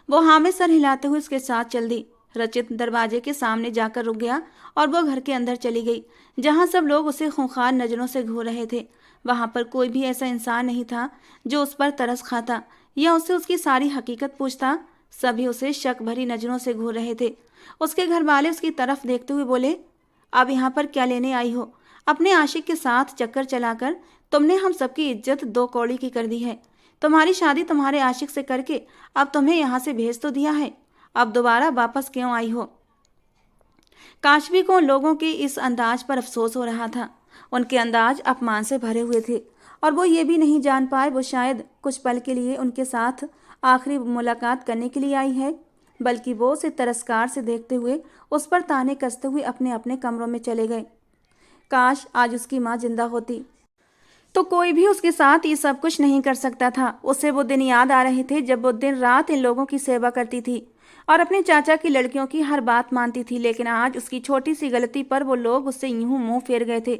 वो हाँ में सर हिलाते हुए उसके साथ चल दी। रचित दरवाजे के सामने जाकर रुक गया और वो घर के अंदर चली गई, जहां सब लोग उसे खूंखार नजरों से घूर रहे थे। वहां पर कोई भी ऐसा इंसान नहीं था जो उस पर तरस खाता या उससे उसकी सारी हकीकत पूछता। सभी उसे शक भरी नजरों से घूर रहे थे। उसके घर वाले उसकी तरफ देखते हुए बोले, अब यहाँ पर क्या लेने आई हो? अपने आशिक के साथ चक्कर चलाकर तुमने हम सबकी इज्जत 2 कौड़ी की कर दी है। तुम्हारी शादी तुम्हारे आशिक से करके अब तुम्हें यहाँ से भेज तो दिया है, अब दोबारा वापस क्यों आई हो? काशवी को उन लोगों के इस अंदाज पर अफसोस हो रहा था। उनके अंदाज अपमान से भरे हुए थे और वो ये भी नहीं जान पाए वो शायद कुछ पल के लिए उनके साथ आखिरी मुलाकात करने के लिए आई है, बल्कि वो उसे तिरस्कार से देखते हुए उस पर ताने कसते हुए अपने अपने कमरों में चले गए। काश आज उसकी माँ जिंदा होती तो कोई भी उसके साथ ये सब कुछ नहीं कर सकता था। उसे वो दिन याद आ रहे थे जब वो दिन रात इन लोगों की सेवा करती थी और अपने चाचा की लड़कियों की हर बात मानती थी, लेकिन आज उसकी छोटी सी गलती पर वो लोग उससे यूं मुंह फेर गए थे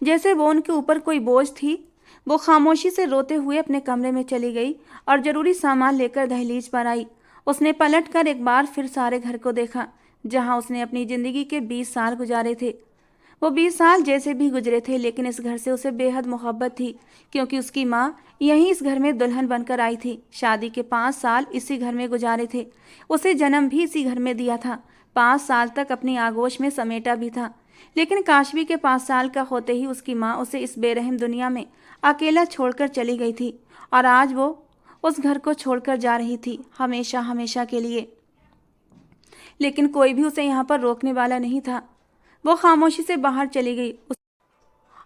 जैसे वो उनके ऊपर कोई बोझ थी। वो खामोशी से रोते हुए अपने कमरे में चली गई और जरूरी सामान लेकर दहलीज पर आई। उसने पलटकर एक बार फिर सारे घर को देखा जहां उसने अपनी जिंदगी के 20 साल गुजारे थे। वो 20 साल जैसे भी गुजरे थे, लेकिन इस घर से उसे बेहद मोहब्बत थी, क्योंकि उसकी माँ यहीं इस घर में दुल्हन बनकर आई थी। शादी के 5 साल इसी घर में गुजारे थे। उसे जन्म भी इसी घर में दिया था, 5 साल तक अपनी आगोश में समेटा भी था। लेकिन काशवी के 5 साल का होते ही उसकी माँ उसे इस बेरहम दुनिया में अकेला छोड़कर चली गई थी और आज वो उस घर को छोड़कर जा रही थी, हमेशा हमेशा के लिए। लेकिन कोई भी उसे यहाँ पर रोकने वाला नहीं था। वो खामोशी से बाहर चली गई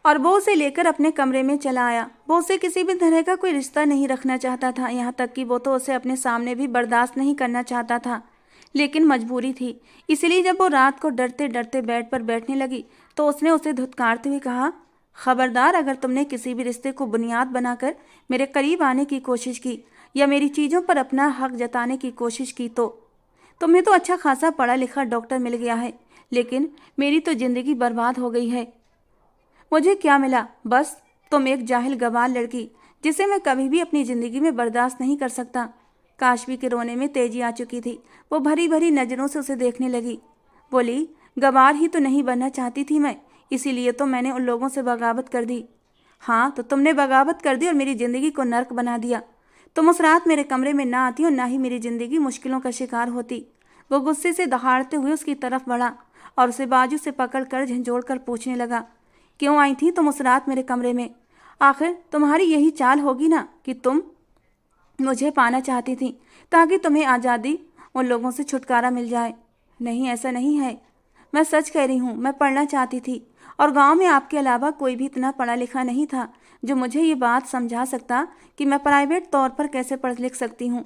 और वो उसे लेकर अपने कमरे में चला आया। वो उसे किसी भी तरह का कोई रिश्ता नहीं रखना चाहता था, यहाँ तक कि वो तो उसे अपने सामने भी बर्दाश्त नहीं करना चाहता था, लेकिन मजबूरी थी। इसलिए जब वो रात को डरते डरते बेड पर बैठने लगी तो उसने उसे धुतकारते हुए कहा, खबरदार, अगर तुमने किसी भी रिश्ते को बुनियाद बनाकर मेरे करीब आने की कोशिश की या मेरी चीज़ों पर अपना हक जताने की कोशिश की तो तुम्हें तो अच्छा खासा पढ़ा लिखा डॉक्टर मिल गया है, लेकिन मेरी तो जिंदगी बर्बाद हो गई है। मुझे क्या मिला? बस तुम एक जाहिल गवार लड़की जिसे मैं कभी भी अपनी ज़िंदगी में बर्दाश्त नहीं कर सकता। काशवी के रोने में तेजी आ चुकी थी। वो भरी भरी नज़रों से उसे देखने लगी। बोली, गवार ही तो नहीं बनना चाहती थी मैं, इसीलिए तो मैंने उन लोगों से बगावत कर दी। हाँ, तो तुमने बगावत कर दी और मेरी ज़िंदगी को नर्क बना दिया। तुम उस रात मेरे कमरे में ना आती और ना ही मेरी ज़िंदगी मुश्किलों का शिकार होती। वो गुस्से से दहाड़ते हुए उसकी तरफ बढ़ा और उसे बाजू से पकड़कर झंझोड़कर पूछने लगा, क्यों आई थी तुम उस रात मेरे कमरे में? आखिर तुम्हारी यही चाल होगी ना कि तुम मुझे पाना चाहती थी ताकि तुम्हें आज़ादी उन लोगों से छुटकारा मिल जाए। नहीं, ऐसा नहीं है। मैं सच कह रही हूँ, मैं पढ़ना चाहती थी और गांव में आपके अलावा कोई भी इतना पढ़ा लिखा नहीं था जो मुझे ये बात समझा सकता कि मैं प्राइवेट तौर पर कैसे पढ़ लिख सकती हूँ।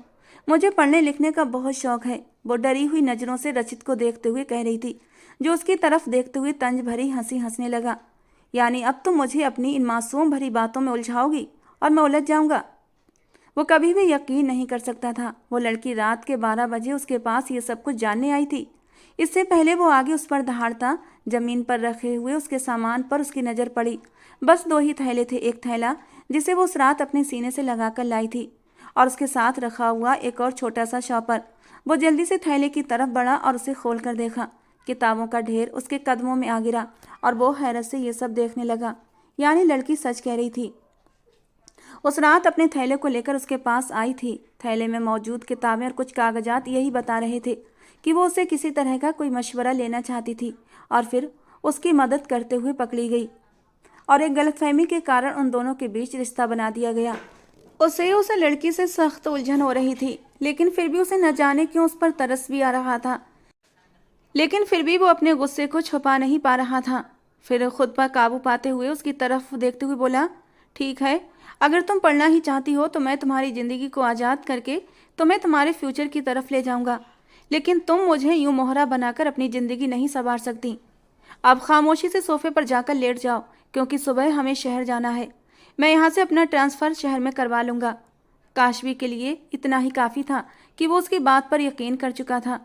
मुझे पढ़ने लिखने का बहुत शौक है। वो डरी हुई नज़रों से रचित को देखते हुए कह रही थी, जो उसकी तरफ देखते हुए तंज भरी हंसी हंसने लगा। यानी अब तुम मुझे अपनी इन मासूम भरी बातों में उलझाओगी और मैं उलझ जाऊंगा? वो कभी भी यकीन नहीं कर सकता था। वो लड़की रात के 12 बजे उसके पास ये सब कुछ जानने आई थी। इससे पहले वो आगे उस पर दहाड़ता, जमीन पर रखे हुए उसके सामान पर उसकी नज़र पड़ी। बस 2 ही थैले थे। एक थैला जिसे वो उस रात अपने सीने से लगाकर लाई थी, और उसके साथ रखा हुआ एक और छोटा सा शॉपर। वो जल्दी से थैले की तरफ बढ़ा और उसे खोल कर देखा। किताबों का ढेर उसके कदमों में आ गिरा और वो हैरत से ये सब देखने लगा। यानी लड़की सच कह रही थी। उस रात अपने थैले को लेकर उसके पास आई थी। थैले में मौजूद किताबें और कुछ कागजात यही बता रहे थे कि वो उससे किसी तरह का कोई मशवरा लेना चाहती थी, और फिर उसकी मदद करते हुए पकड़ी गई, और एक गलतफहमी के कारण उन दोनों के बीच रिश्ता बना दिया गया। उसे लड़की से सख्त उलझन हो रही थी, लेकिन फिर भी उसे न जाने क्यों उस पर तरस भी आ रहा था। लेकिन फिर भी वो अपने गुस्से को छुपा नहीं पा रहा था। फिर खुद पर काबू पाते हुए उसकी तरफ देखते हुए बोला, ठीक है, अगर तुम पढ़ना ही चाहती हो तो मैं तुम्हारी ज़िंदगी को आज़ाद करके तुम्हें तुम्हारे फ्यूचर की तरफ ले जाऊंगा, लेकिन तुम मुझे यूं मोहरा बनाकर अपनी ज़िंदगी नहीं संवार सकती। अब खामोशी से सोफे पर जाकर लेट जाओ, क्योंकि सुबह हमें शहर जाना है। मैं यहाँ से अपना ट्रांसफ़र शहर में करवा लूँगा। काशवी के लिए इतना ही काफ़ी था कि वो उसकी बात पर यकीन कर चुका था।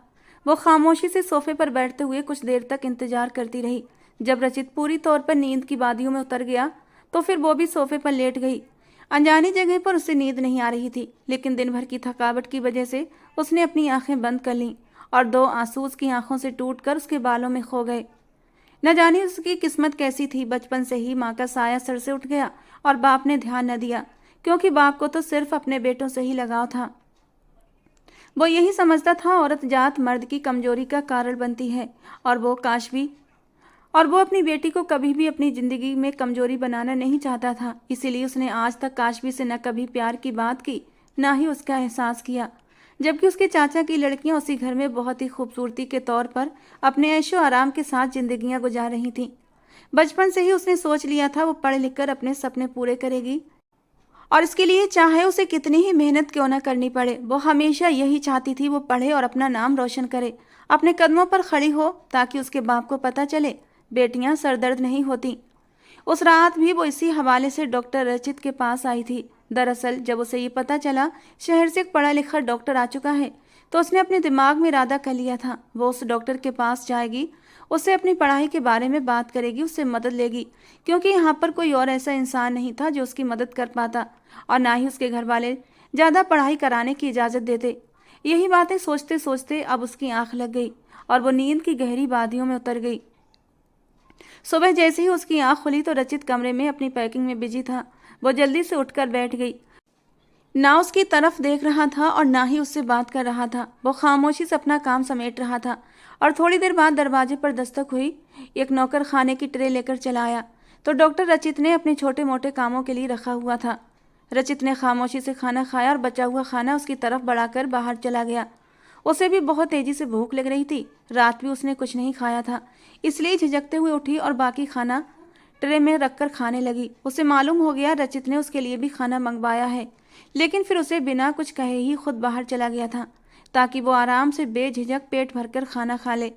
वो खामोशी से सोफे पर बैठते हुए कुछ देर तक इंतजार करती रही। जब रचित पूरी तौर पर नींद की वादियों में उतर गया तो फिर वो भी सोफे पर लेट गई। अनजानी जगह पर उसे नींद नहीं आ रही थी, लेकिन दिन भर की थकावट की वजह से उसने अपनी आंखें बंद कर लीं और 2 आंसू उसकी आंखों से टूटकर उसके बालों में खो गए। न जाने उसकी किस्मत कैसी थी। बचपन से ही माँ का साया सर से उठ गया और बाप ने ध्यान न दिया, क्योंकि बाप को तो सिर्फ अपने बेटों से ही लगाव था। वो यही समझता था औरत जात मर्द की कमजोरी का कारण बनती है, और वो अपनी बेटी को कभी भी अपनी ज़िंदगी में कमजोरी बनाना नहीं चाहता था। इसीलिए उसने आज तक काशवी से न कभी प्यार की बात की, ना ही उसका एहसास किया। जबकि उसके चाचा की लड़कियां उसी घर में बहुत ही खूबसूरती के तौर पर अपने ऐशो आराम के साथ जिंदगियां गुजार रही थीं। बचपन से ही उसने सोच लिया था वो पढ़ लिख कर अपने सपने पूरे करेगी, और इसके लिए चाहे उसे कितनी ही मेहनत क्यों न करनी पड़े। वो हमेशा यही चाहती थी वो पढ़े और अपना नाम रोशन करे, अपने कदमों पर खड़ी हो, ताकि उसके बाप को पता चले बेटियां सरदर्द नहीं होती। उस रात भी वो इसी हवाले से डॉक्टर रचित के पास आई थी। दरअसल जब उसे ये पता चला शहर से एक पढ़ा लिखा डॉक्टर आ चुका है, तो उसने अपने दिमाग में इरादा कर लिया था वो उस डॉक्टर के पास जाएगी, उससे अपनी पढ़ाई के बारे में बात करेगी, उससे मदद लेगी, क्योंकि यहाँ पर कोई और ऐसा इंसान नहीं था जो उसकी मदद कर पाता, और ना ही उसके घर वाले ज़्यादा पढ़ाई कराने की इजाज़त देते। यही बातें सोचते सोचते अब उसकी आंख लग गई और वो नींद की गहरी वादियों में उतर गई। सुबह जैसे ही उसकी आंख खुली तो रचित कमरे में अपनी पैकिंग में बिजी था। वो जल्दी से उठकर बैठ गई। ना उसकी तरफ देख रहा था और ना ही उससे बात कर रहा था। वो खामोशी से अपना काम समेट रहा था, और थोड़ी देर बाद दरवाजे पर दस्तक हुई। एक नौकर खाने की ट्रे लेकर चला आया तो डॉक्टर रचित ने अपने छोटे मोटे कामों के लिए रखा हुआ था। रचित ने खामोशी से खाना खाया और बचा हुआ खाना उसकी तरफ बढ़ाकर बाहर चला गया। उसे भी बहुत तेजी से भूख लग रही थी। रात भी उसने कुछ नहीं खाया था, इसलिए झिझकते हुए उठी और बाकी खाना ट्रे में रखकर खाने लगी। उसे मालूम हो गया रचित ने उसके लिए भी खाना मंगवाया है, लेकिन फिर उसे बिना कुछ कहे ही खुद बाहर चला गया था, ताकि वो आराम से बेझिझक पेट भरकर खाना खा ले।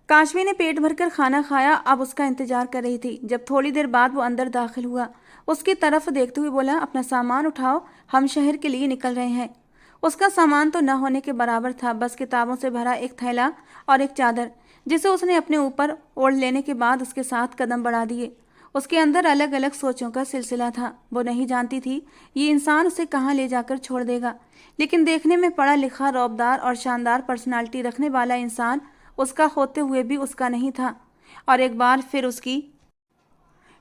काशवी ने पेट भरकर खाना खाया, अब उसका इंतजार कर रही थी। जब थोड़ी देर बाद वो अंदर दाखिल हुआ, उसकी तरफ देखते हुए बोला, अपना सामान उठाओ, हम शहर के लिए निकल रहे हैं। उसका सामान तो न होने के बराबर था, बस किताबों से भरा एक थैला और एक चादर, जिसे उसने अपने ऊपर ओढ़ लेने के बाद उसके साथ कदम बढ़ा दिए। उसके अंदर अलग अलग सोचों का सिलसिला था। वो नहीं जानती थी ये इंसान उसे कहाँ ले जाकर छोड़ देगा, लेकिन देखने में पढ़ा लिखा, रौबदार और शानदार पर्सनालिटी रखने वाला इंसान उसका होते हुए भी उसका नहीं था, और एक बार फिर उसकी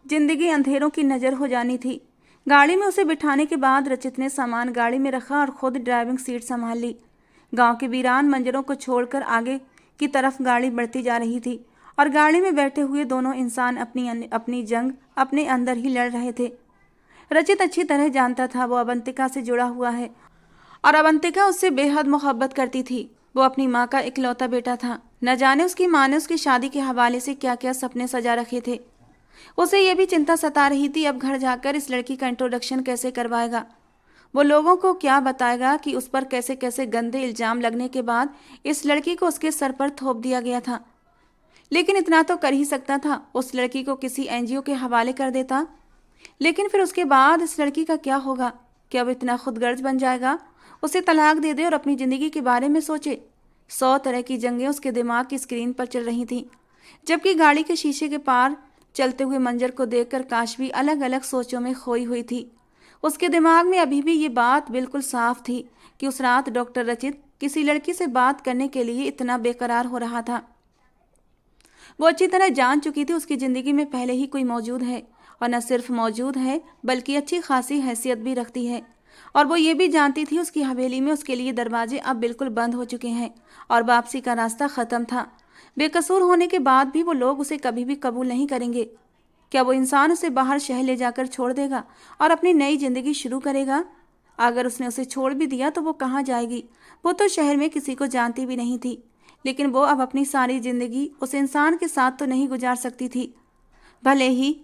जिंदगी अंधेरों की नज़र हो जानी थी। गाड़ी में उसे बिठाने के बाद रचित ने सामान गाड़ी में रखा और खुद ड्राइविंग सीट संभाल ली। गांव के वीरान मंजरों को छोड़कर आगे की तरफ गाड़ी बढ़ती जा रही थी, और गाड़ी में बैठे हुए दोनों इंसान अपनी जंग अपने अंदर ही लड़ रहे थे। रचित अच्छी तरह जानता था वो अवंतिका से जुड़ा हुआ है, और अवंतिका उससे बेहद मोहब्बत करती थी। वो अपनी माँ का इकलौता बेटा था। न जाने उसकी माँ ने उसकी शादी के हवाले से क्या क्या सपने सजा रखे थे। उसे यह भी चिंता सता रही थी अब घर जाकर इस लड़की का इंट्रोडक्शन कैसे करवाएगा। वो लोगों को क्या बताएगा कि उस पर कैसे कैसे गंदे इल्जाम लगने के बाद इस लड़की को उसके सर पर थोप दिया गया था। लेकिन इतना तो कर ही सकता था, उस लड़की को किसी एनजीओ के हवाले कर देता। लेकिन फिर उसके बाद इस लड़की का क्या होगा? क्या वो इतना खुदगर्ज बन जाएगा, उसे तलाक दे दे और अपनी ज़िंदगी के बारे में सोचे? 100 तरह की जंगें उसके दिमाग की स्क्रीन पर चल रही थीं, जबकि गाड़ी के शीशे के पार चलते हुए मंजर को देखकर काशवी अलग अलग सोचों में खोई हुई थी। उसके दिमाग में अभी भी ये बात बिल्कुल साफ थी कि उस रात डॉक्टर रचित किसी लड़की से बात करने के लिए इतना बेकरार हो रहा था। वो अच्छी तरह जान चुकी थी उसकी ज़िंदगी में पहले ही कोई मौजूद है, और न सिर्फ मौजूद है बल्कि अच्छी खासी हैसियत भी रखती है। और वो ये भी जानती थी उसकी हवेली में उसके लिए दरवाजे अब बिल्कुल बंद हो चुके हैं और वापसी का रास्ता ख़त्म था। बेकसूर होने के बाद भी वो लोग उसे कभी भी कबूल नहीं करेंगे। क्या वो इंसान उसे बाहर शहर ले जाकर छोड़ देगा और अपनी नई ज़िंदगी शुरू करेगा? अगर उसने उसे छोड़ भी दिया तो वो कहाँ जाएगी? वो तो शहर में किसी को जानती भी नहीं थी, लेकिन वो अब अपनी सारी जिंदगी उस इंसान के साथ तो नहीं गुजार सकती थी। भले ही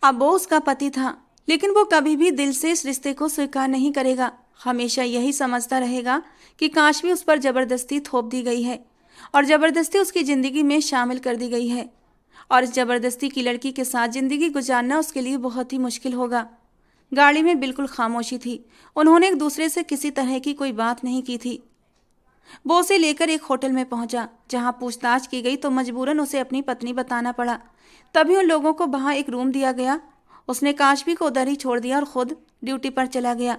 अब वो उसका पति था, लेकिन वो कभी भी दिल से इस रिश्ते को स्वीकार नहीं करेगा। हमेशा यही समझता रहेगा कि काशवी उस पर जबरदस्ती थोप दी गई है और जबरदस्ती उसकी जिंदगी में शामिल कर दी गई है, और इस जबरदस्ती की लड़की के साथ जिंदगी गुजारना उसके लिए बहुत ही मुश्किल होगा। गाड़ी में बिल्कुल खामोशी थी। उन्होंने एक दूसरे से किसी तरह की कोई बात नहीं की थी। वो उसे लेकर एक होटल में पहुंचा, जहां पूछताछ की गई तो मजबूरन उसे अपनी पत्नी बताना पड़ा। तभी उन लोगों को वहां एक रूम दिया गया। उसने काशवी को उधर ही छोड़ दिया और खुद ड्यूटी पर चला गया।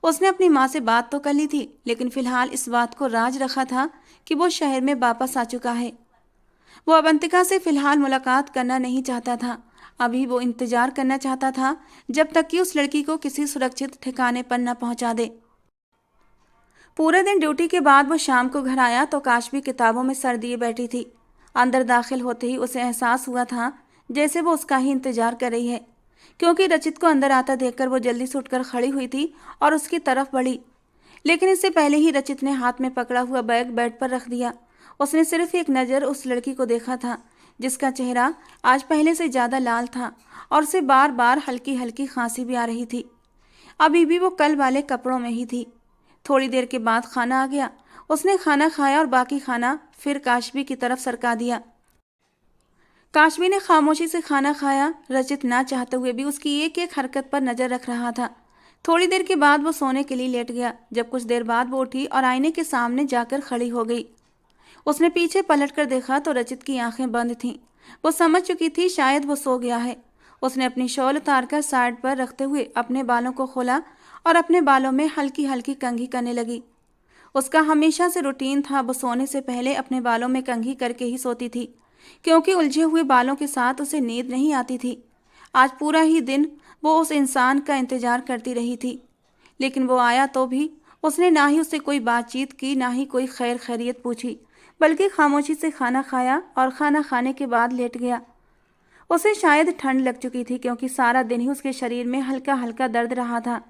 उसने अपनी माँ से बात तो कर ली थी, लेकिन फिलहाल इस बात को राज रखा था कि वो शहर में वापस आ चुका है। वो अवंतिका से फिलहाल मुलाकात करना नहीं चाहता था। अभी वो इंतजार करना चाहता था जब तक कि उस लड़की को किसी सुरक्षित ठिकाने पर न पहुंचा दे। पूरे दिन ड्यूटी के बाद वो शाम को घर आया तो काशवी किताबों में सर दिए बैठी थी। अंदर दाखिल होते ही उसे एहसास हुआ था जैसे वो उसका ही इंतजार कर रही है, क्योंकि रचित को अंदर आता देखकर वो जल्दी से उठकर खड़ी हुई थी और उसकी तरफ बढ़ी। लेकिन इससे पहले ही रचित ने हाथ में पकड़ा हुआ बैग बेड पर रख दिया। उसने सिर्फ एक नज़र उस लड़की को देखा था, जिसका चेहरा आज पहले से ज़्यादा लाल था और उसे बार बार हल्की हल्की खांसी भी आ रही थी। अभी भी वो कल वाले कपड़ों में ही थी। थोड़ी देर के बाद खाना आ गया। उसने खाना खाया और बाकी खाना फिर काशवी की तरफ सरका दिया। काशवी ने खामोशी से खाना खाया। रचित ना चाहते हुए भी उसकी एक एक हरकत पर नजर रख रहा था। थोड़ी देर के बाद वो सोने के लिए लेट गया। जब कुछ देर बाद वो उठी और आईने के सामने जाकर खड़ी हो गई। उसने पीछे पलटकर देखा तो रचित की आंखें बंद थीं। वो समझ चुकी थी शायद वो सो गया है। उसने अपनी शॉल उतारकर साइड पर रखते हुए अपने बालों को खोला और अपने बालों में हल्की हल्की कंघी करने लगी। उसका हमेशा से रूटीन था, वो सोने से पहले अपने बालों में कंघी करके ही सोती थी, क्योंकि उलझे हुए बालों के साथ उसे नींद नहीं आती थी। आज पूरा ही दिन वो उस इंसान का इंतजार करती रही थी, लेकिन वो आया तो भी उसने ना ही उससे कोई बातचीत की, ना ही कोई खैर खैरियत पूछी, बल्कि खामोशी से खाना खाया और खाना खाने के बाद लेट गया। उसे शायद ठंड लग चुकी थी, क्योंकि सारा दिन ही उसके शरीर में हल्का हल्का दर्द रहा था,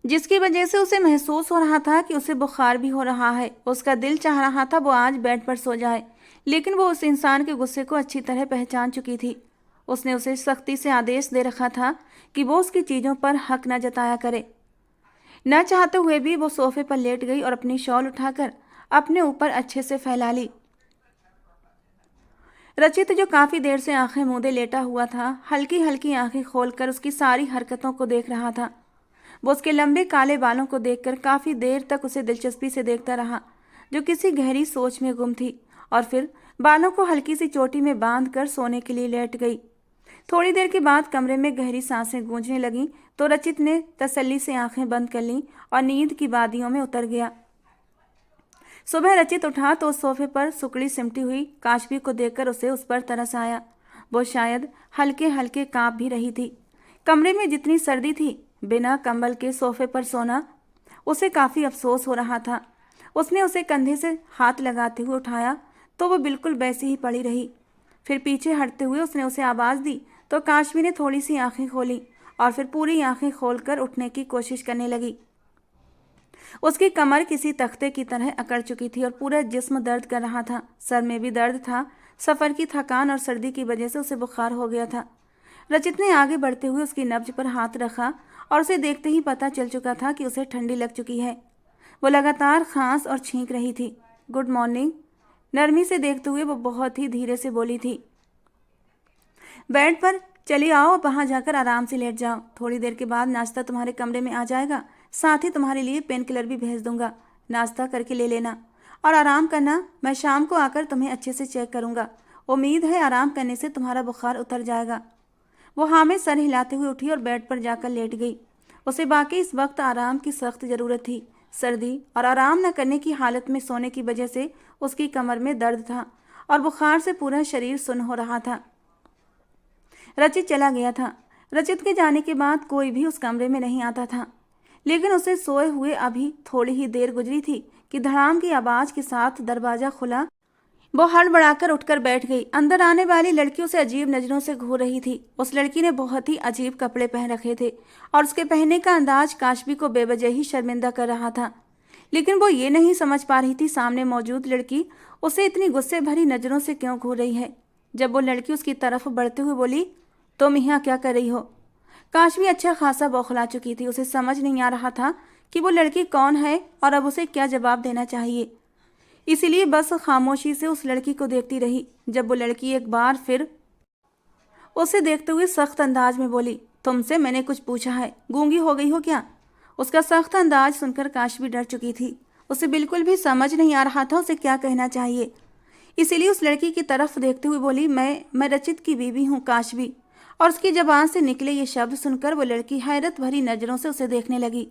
जिसकी वजह से उसे महसूस हो रहा था कि उसे बुखार भी हो रहा है। उसका दिल चाह रहा था वो आज बेड पर सो जाए, लेकिन वो उस इंसान के गुस्से को अच्छी तरह पहचान चुकी थी। उसने उसे सख्ती से आदेश दे रखा था कि वो उसकी चीज़ों पर हक न जताया करे। न चाहते हुए भी वो सोफे पर लेट गई और अपनी शॉल उठाकर अपने ऊपर अच्छे से फैला ली। रचित, जो काफ़ी देर से आंखें मूंदे लेटा हुआ था, हल्की हल्की आंखें खोलकर उसकी सारी हरकतों को देख रहा था। वो उसके लंबे काले बालों को देखकर काफ़ी देर तक उसे दिलचस्पी से देखता रहा, जो किसी गहरी सोच में गुम थी, और फिर बालों को हल्की सी चोटी में बांध कर सोने के लिए लेट गई। थोड़ी देर के बाद कमरे में गहरी सांसें गूंजने लगीं तो रचित ने तसल्ली से आंखें बंद कर लीं और नींद की वादियों में उतर गया। सुबह रचित उठा तो उस सोफे पर सुकड़ी सिमटी हुई काशवी को देखकर उसे उस पर तरस आया। वो शायद हल्के हल्के कांप भी रही थी। कमरे में जितनी सर्दी थी, बिना कंबल के सोफे पर सोना उसे काफ़ी अफसोस हो रहा था। उसने उसे कंधे से हाथ लगाते हुए उठाया तो वो बिल्कुल वैसी ही पड़ी रही। फिर पीछे हटते हुए उसने उसे आवाज़ दी तो काशवी ने थोड़ी सी आंखें खोली और फिर पूरी आंखें खोलकर उठने की कोशिश करने लगी। उसकी कमर किसी तख्ते की तरह अकड़ चुकी थी और पूरा जिस्म दर्द कर रहा था। सर में भी दर्द था। सफ़र की थकान और सर्दी की वजह से उसे बुखार हो गया था। रचित ने आगे बढ़ते हुए उसकी नब्ज पर हाथ रखा और उसे देखते ही पता चल चुका था कि उसे ठंडी लग चुकी है। वो लगातार खांस और छींक रही थी। गुड मॉर्निंग, नरमी से देखते हुए वो बहुत ही धीरे से बोली थी। बेड पर चली आओ, वहाँ जाकर आराम से लेट जाओ। थोड़ी देर के बाद नाश्ता तुम्हारे कमरे में आ जाएगा, साथ ही तुम्हारे लिए पेन किलर भी भेज दूंगा। नाश्ता करके ले लेना। और आराम करना, मैं शाम को आकर तुम्हें अच्छे से चेक करूंगा। उम्मीद है आराम करने से तुम्हारा बुखार उतर जाएगा। वो हाँ में सर हिलाते हुए उठी और बेड पर जाकर लेट गई। उसे बाकी इस वक्त आराम की सख्त ज़रूरत थी। सर्दी और आराम न करने की हालत में सोने की वजह से उसकी कमर में दर्द था और बुखार से पूरा शरीर सुन्न हो रहा था। रचित चला गया था। रचित के जाने के बाद कोई भी उस कमरे में नहीं आता था, लेकिन उसे सोए हुए अभी थोड़ी ही देर गुजरी थी कि धड़ाम की आवाज़ के साथ दरवाज़ा खुला। वो हड़बड़ाकर उठकर बैठ गई। अंदर आने वाली लड़की उसे अजीब नज़रों से घूर रही थी। उस लड़की ने बहुत ही अजीब कपड़े पहन रखे थे और उसके पहनने का अंदाज काशवी को बेवजह ही शर्मिंदा कर रहा था। लेकिन वो ये नहीं समझ पा रही थी सामने मौजूद लड़की उसे इतनी गुस्से भरी नज़रों से क्यों घूर रही है। जब वो लड़की उसकी तरफ बढ़ते हुए बोली, तुम यहाँ क्या कर रही हो? काशवी अच्छा खासा बौखला चुकी थी। उसे समझ नहीं आ रहा था कि वो लड़की कौन है और अब उसे क्या जवाब देना चाहिए। इसीलिए बस खामोशी से उस लड़की को देखती रही। जब वो लड़की एक बार फिर उसे देखते हुए सख्त अंदाज में बोली, तुमसे मैंने कुछ पूछा है, गूंगी हो गई हो क्या? उसका सख्त अंदाज सुनकर काशवी डर चुकी थी। उसे बिल्कुल भी समझ नहीं आ रहा था उसे क्या कहना चाहिए। इसीलिए उस लड़की की तरफ देखते हुए बोली, मैं रचित की बीवी हूँ काशवी। और उसकी जबान से निकले ये शब्द सुनकर वो लड़की हैरत भरी नज़रों से उसे देखने लगी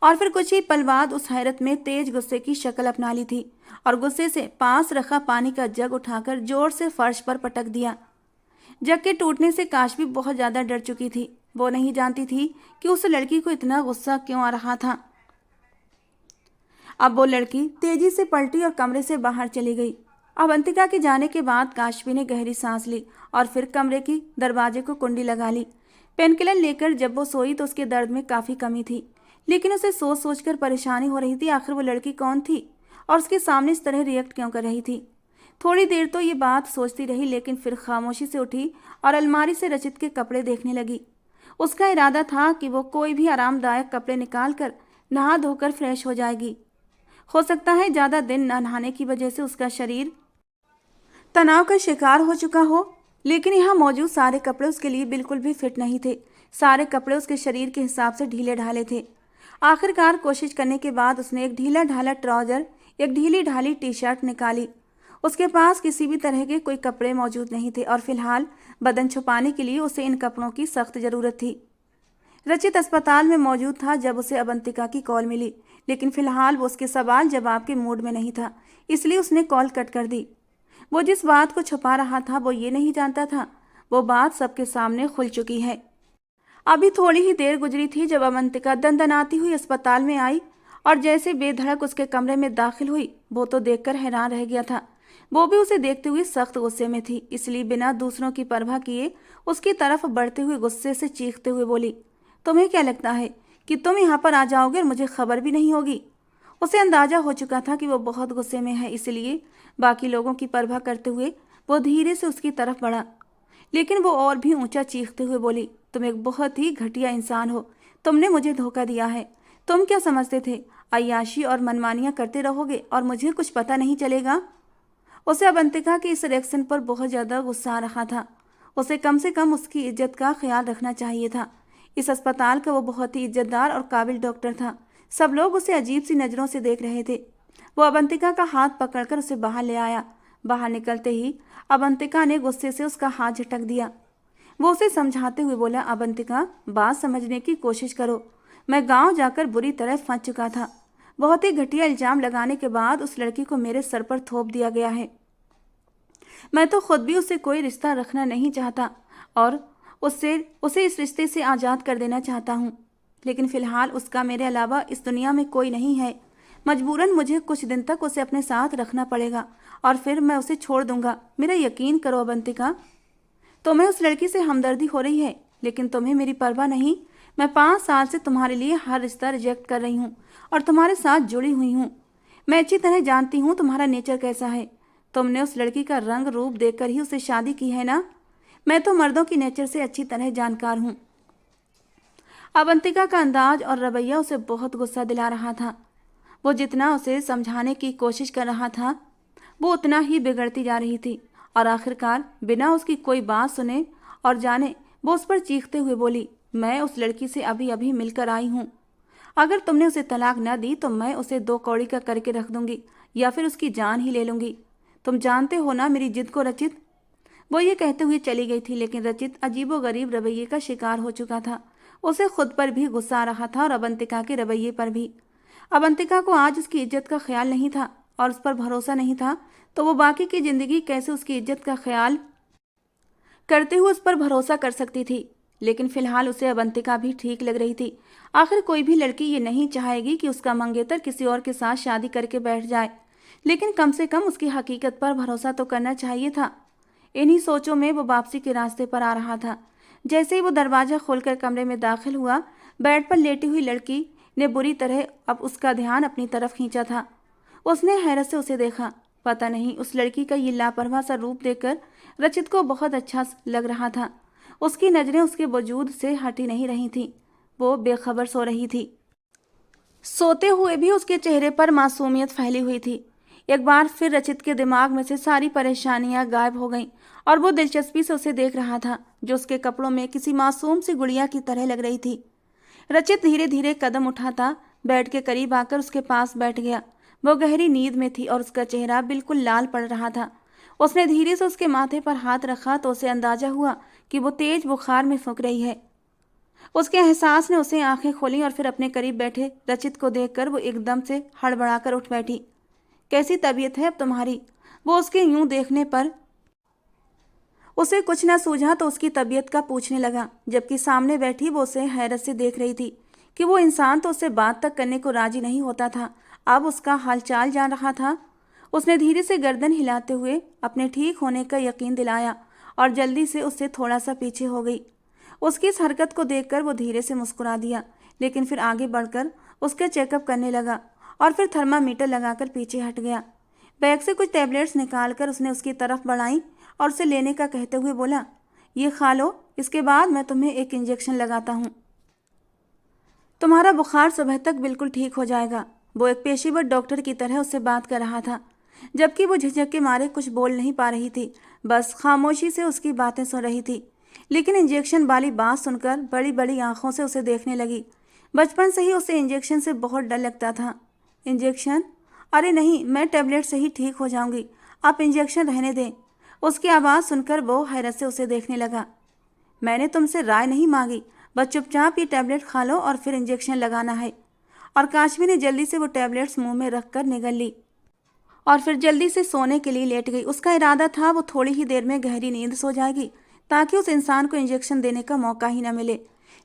और फिर कुछ ही पल बाद उस हैरत में तेज गुस्से की शक्ल अपना ली थी और गुस्से से पास रखा पानी का जग उठाकर जोर से फर्श पर पटक दिया। जग के टूटने से काशवी बहुत ज़्यादा डर चुकी थी। वो नहीं जानती थी कि उस लड़की को इतना गुस्सा क्यों आ रहा था। अब वो लड़की तेजी से पलटी और कमरे से बाहर चली गई। अवंतिका के जाने के बाद काशवी ने गहरी सांस ली और फिर कमरे की दरवाजे को कुंडी लगा ली। पेनकिलर लेकर जब वो सोई तो उसके दर्द में काफ़ी कमी थी, लेकिन उसे सोच सोचकर परेशानी हो रही थी। आखिर वो लड़की कौन थी और उसके सामने इस तरह रिएक्ट क्यों कर रही थी। थोड़ी देर तो ये बात सोचती रही, लेकिन फिर खामोशी से उठी और अलमारी से रचित के कपड़े देखने लगी। उसका इरादा था कि वो कोई भी आरामदायक कपड़े निकाल कर नहा धोकर फ्रेश हो जाएगी। हो सकता है ज़्यादा दिन न नहाने की वजह से उसका शरीर तनाव का शिकार हो चुका हो, लेकिन यहाँ मौजूद सारे कपड़े उसके लिए बिल्कुल भी फिट नहीं थे। सारे कपड़े उसके शरीर के हिसाब से ढीले ढाले थे। आखिरकार कोशिश करने के बाद उसने एक ढीला ढाला ट्राउजर, एक ढीली ढाली टी शर्ट निकाली। उसके पास किसी भी तरह के कोई कपड़े मौजूद नहीं थे और फिलहाल बदन छुपाने के लिए उसे इन कपड़ों की सख्त ज़रूरत थी। रचित अस्पताल में मौजूद था जब उसे अवंतिका की कॉल मिली, लेकिन फिलहाल वो उसके सवाल जवाब के मूड में नहीं था, इसलिए उसने कॉल कट कर दी। वो जिस बात को छुपा रहा था वो ये नहीं जानता था वो बात सबके सामने खुल चुकी है। अभी थोड़ी ही देर गुजरी थी जब अवंतिका दंदनाती हुई अस्पताल में आई और जैसे बेधड़क उसके कमरे में दाखिल हुई, वो तो देखकर हैरान रह गया था। वो भी उसे देखते हुए सख्त गुस्से में थी, इसलिए बिना दूसरों की परवाह किए उसकी तरफ बढ़ते हुए गुस्से से चीखते हुए बोली, तुम्हें क्या लगता है कि तुम यहाँ पर आ जाओगे और मुझे खबर भी नहीं होगी? उसे अंदाजा हो चुका था कि वो बहुत गुस्से में है, इसलिए बाकी लोगों की परवाह करते हुए वो धीरे से उसकी तरफ बढ़ा। लेकिन वो और भी ऊंचा चीखते हुए बोली, तुम एक बहुत ही घटिया इंसान हो। तुमने मुझे धोखा दिया है। तुम क्या समझते थे अय्याशी और मनमानियाँ करते रहोगे और मुझे कुछ पता नहीं चलेगा? उसे अवंतिका के इस रिएक्शन पर बहुत ज़्यादा गुस्सा आ रहा था। उसे कम से कम उसकी इज्जत का ख्याल रखना चाहिए था। इस अस्पताल का वो बहुत ही इज्जतदार और काबिल डॉक्टर था। सब लोग उसे अजीब सी नज़रों से देख रहे थे। वो अवंतिका का हाथ पकड़कर उसे बाहर ले आया। बाहर निकलते ही अवंतिका ने गुस्से से उसका हाथ झटक दिया। वो उसे समझाते हुए बोला, अवंतिका, बात समझने की कोशिश करो। मैं गांव जाकर बुरी तरह फंस चुका था। बहुत ही घटिया इल्जाम लगाने के बाद उस लड़की को मेरे सर पर थोप दिया गया है। मैं तो खुद भी उससे कोई रिश्ता रखना नहीं चाहता और उसे इस रिश्ते से आज़ाद कर देना चाहता हूँ, लेकिन फ़िलहाल उसका मेरे अलावा इस दुनिया में कोई नहीं है। मजबूरन मुझे कुछ दिन तक उसे अपने साथ रखना पड़ेगा और फिर मैं उसे छोड़ दूंगा। मेरा यकीन करो अवंतिका, तुम्हें उस लड़की से हमदर्दी हो रही है, लेकिन तुम्हें मेरी परवाह नहीं। मैं 5 साल से तुम्हारे लिए हर रिश्ता रिजेक्ट कर रही हूँ और तुम्हारे साथ जुड़ी हुई हूँ। मैं अच्छी तरह जानती हूँ तुम्हारा नेचर कैसा है। तुमने उस लड़की का रंग रूप देखकर ही उससे शादी की है ना? मैं तो मर्दों की नेचर से अच्छी तरह जानकार हूँ। अवंतिका का अंदाज और रवैया उसे बहुत गुस्सा दिला रहा था। वो जितना उसे समझाने की कोशिश कर रहा था वो उतना ही बिगड़ती जा रही थी और आखिरकार बिना उसकी कोई बात सुने और जाने वो उस पर चीखते हुए बोली, मैं उस लड़की से अभी अभी मिलकर आई हूँ। अगर तुमने उसे तलाक न दी तो मैं उसे 2 कौड़ी का करके रख दूंगी। या फिर उसकी जान ही ले लूंगी। तुम जानते हो ना मेरी जिद को रचित। वो ये कहते हुए चली गई थी, लेकिन रचित अजीबोगरीब रवैये का शिकार हो चुका था। उसे खुद पर भी गुस्सा आ रहा था और अवंतिका के रवैये पर भी। अवंतिका को आज उसकी इज्जत का ख्याल नहीं था और उस पर भरोसा नहीं था, तो वो बाकी की जिंदगी कैसे उसकी इज्जत का ख्याल करते हुए उस पर भरोसा कर सकती थी। लेकिन फिलहाल उसे अवंतिका भी ठीक लग रही थी। आखिर कोई भी लड़की ये नहीं चाहेगी कि उसका मंगेतर किसी और के साथ शादी करके बैठ जाए, लेकिन कम से कम उसकी हकीकत पर भरोसा तो करना चाहिए था। इन्हीं सोचों में वो वापसी के रास्ते पर आ रहा था। जैसे ही वो दरवाजा खोलकर कमरे में दाखिल हुआ, बेड पर लेटी हुई लड़की ने बुरी तरह अब उसका ध्यान अपनी तरफ खींचा था। उसने हैरत से उसे देखा। पता नहीं उस लड़की का ये लापरवाह सा रूप देखकर रचित को बहुत अच्छा लग रहा था। उसकी नजरें उसके वजूद से हटी नहीं रही थीं। वो बेखबर सो रही थी। सोते हुए भी उसके चेहरे पर मासूमियत फैली हुई थी। एक बार फिर रचित के दिमाग में से सारी परेशानियां गायब हो गईं और वो दिलचस्पी से उसे देख रहा था, जो उसके कपड़ों में किसी मासूम सी गुड़िया की तरह लग रही थी। रचित धीरे धीरे कदम उठाता बेड के करीब आकर उसके पास बैठ गया। वो गहरी नींद में थी और उसका चेहरा बिल्कुल लाल पड़ रहा था। उसने धीरे से उसके माथे पर हाथ रखा तो उसे अंदाजा हुआ कि वो तेज बुखार में फूंक रही है। उसके एहसास ने उसे आंखें खोली और फिर अपने करीब बैठे रचित को देखकर वो एकदम से हड़बड़ाकर उठ बैठी। कैसी तबीयत है अब तुम्हारी? वो उसके यूं देखने पर उसे कुछ न सूझा तो उसकी तबीयत का पूछने लगा, जबकि सामने बैठी वो उसे हैरत से देख रही थी कि वो इंसान तो उससे बात तक करने को राजी नहीं होता था, अब उसका हालचाल जान रहा था। उसने धीरे से गर्दन हिलाते हुए अपने ठीक होने का यकीन दिलाया और जल्दी से उससे थोड़ा सा पीछे हो गई। उसकी इस हरकत को देखकर वो धीरे से मुस्कुरा दिया, लेकिन फिर आगे बढ़कर उसका चेकअप करने लगा और फिर थर्मामीटर लगाकर पीछे हट गया। बैग से कुछ टैबलेट्स निकालकर उसने उसकी तरफ बढ़ाई और उसे लेने का कहते हुए बोला, ये खा लो, इसके बाद मैं तुम्हें एक इंजेक्शन लगाता हूँ। तुम्हारा बुखार सुबह तक बिल्कुल ठीक हो जाएगा। वो एक पेशेवर डॉक्टर की तरह उससे बात कर रहा था, जबकि वो झिझक के मारे कुछ बोल नहीं पा रही थी, बस खामोशी से उसकी बातें सुन रही थी। लेकिन इंजेक्शन वाली बात सुनकर बड़ी बड़ी आंखों से उसे देखने लगी। बचपन से ही उसे इंजेक्शन से बहुत डर लगता था। इंजेक्शन? अरे नहीं, मैं टैबलेट से ही ठीक हो जाऊंगी, आप इंजेक्शन रहने दें। उसकी आवाज़ सुनकर वो हैरत से उसे देखने लगा। मैंने तुमसे राय नहीं मांगी, बस चुपचाप ये टैबलेट खा लो और फिर इंजेक्शन लगाना है। और काशवी ने जल्दी से वो टैबलेट्स मुंह में रखकर निगल ली और फिर जल्दी से सोने के लिए लेट गई। उसका इरादा था वो थोड़ी ही देर में गहरी नींद सो जाएगी ताकि उस इंसान को इंजेक्शन देने का मौका ही न मिले।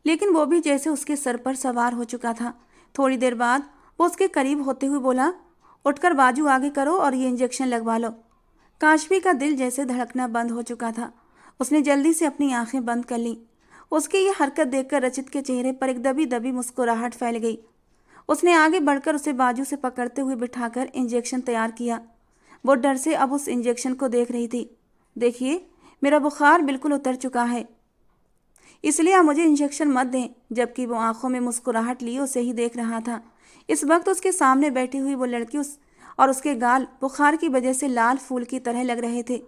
लेकिन वो भी जैसे उसके सर पर सवार हो चुका था। थोड़ी देर बाद वो उसके करीब होते हुए बोला, उठकर बाजू आगे करो और ये इंजेक्शन लगवा लो। काशवी का दिल जैसे धड़कना बंद हो चुका था। उसने जल्दी से अपनी आंखें बंद कर लीं। उसकी ये हरकत देखकर रचित के चेहरे पर एक दबी दबी मुस्कुराहट फैल गई। उसने आगे बढ़कर उसे बाजू से पकड़ते हुए बिठाकर इंजेक्शन तैयार किया। वो डर से अब उस इंजेक्शन को देख रही थी। देखिए, मेरा बुखार बिल्कुल उतर चुका है, इसलिए आप मुझे इंजेक्शन मत दें। जबकि वो आंखों में मुस्कुराहट लिए उसे ही देख रहा था। इस वक्त उसके सामने बैठी हुई वो लड़की और उसके गाल बुखार की वजह से लाल फूल की तरह लग रहे थे।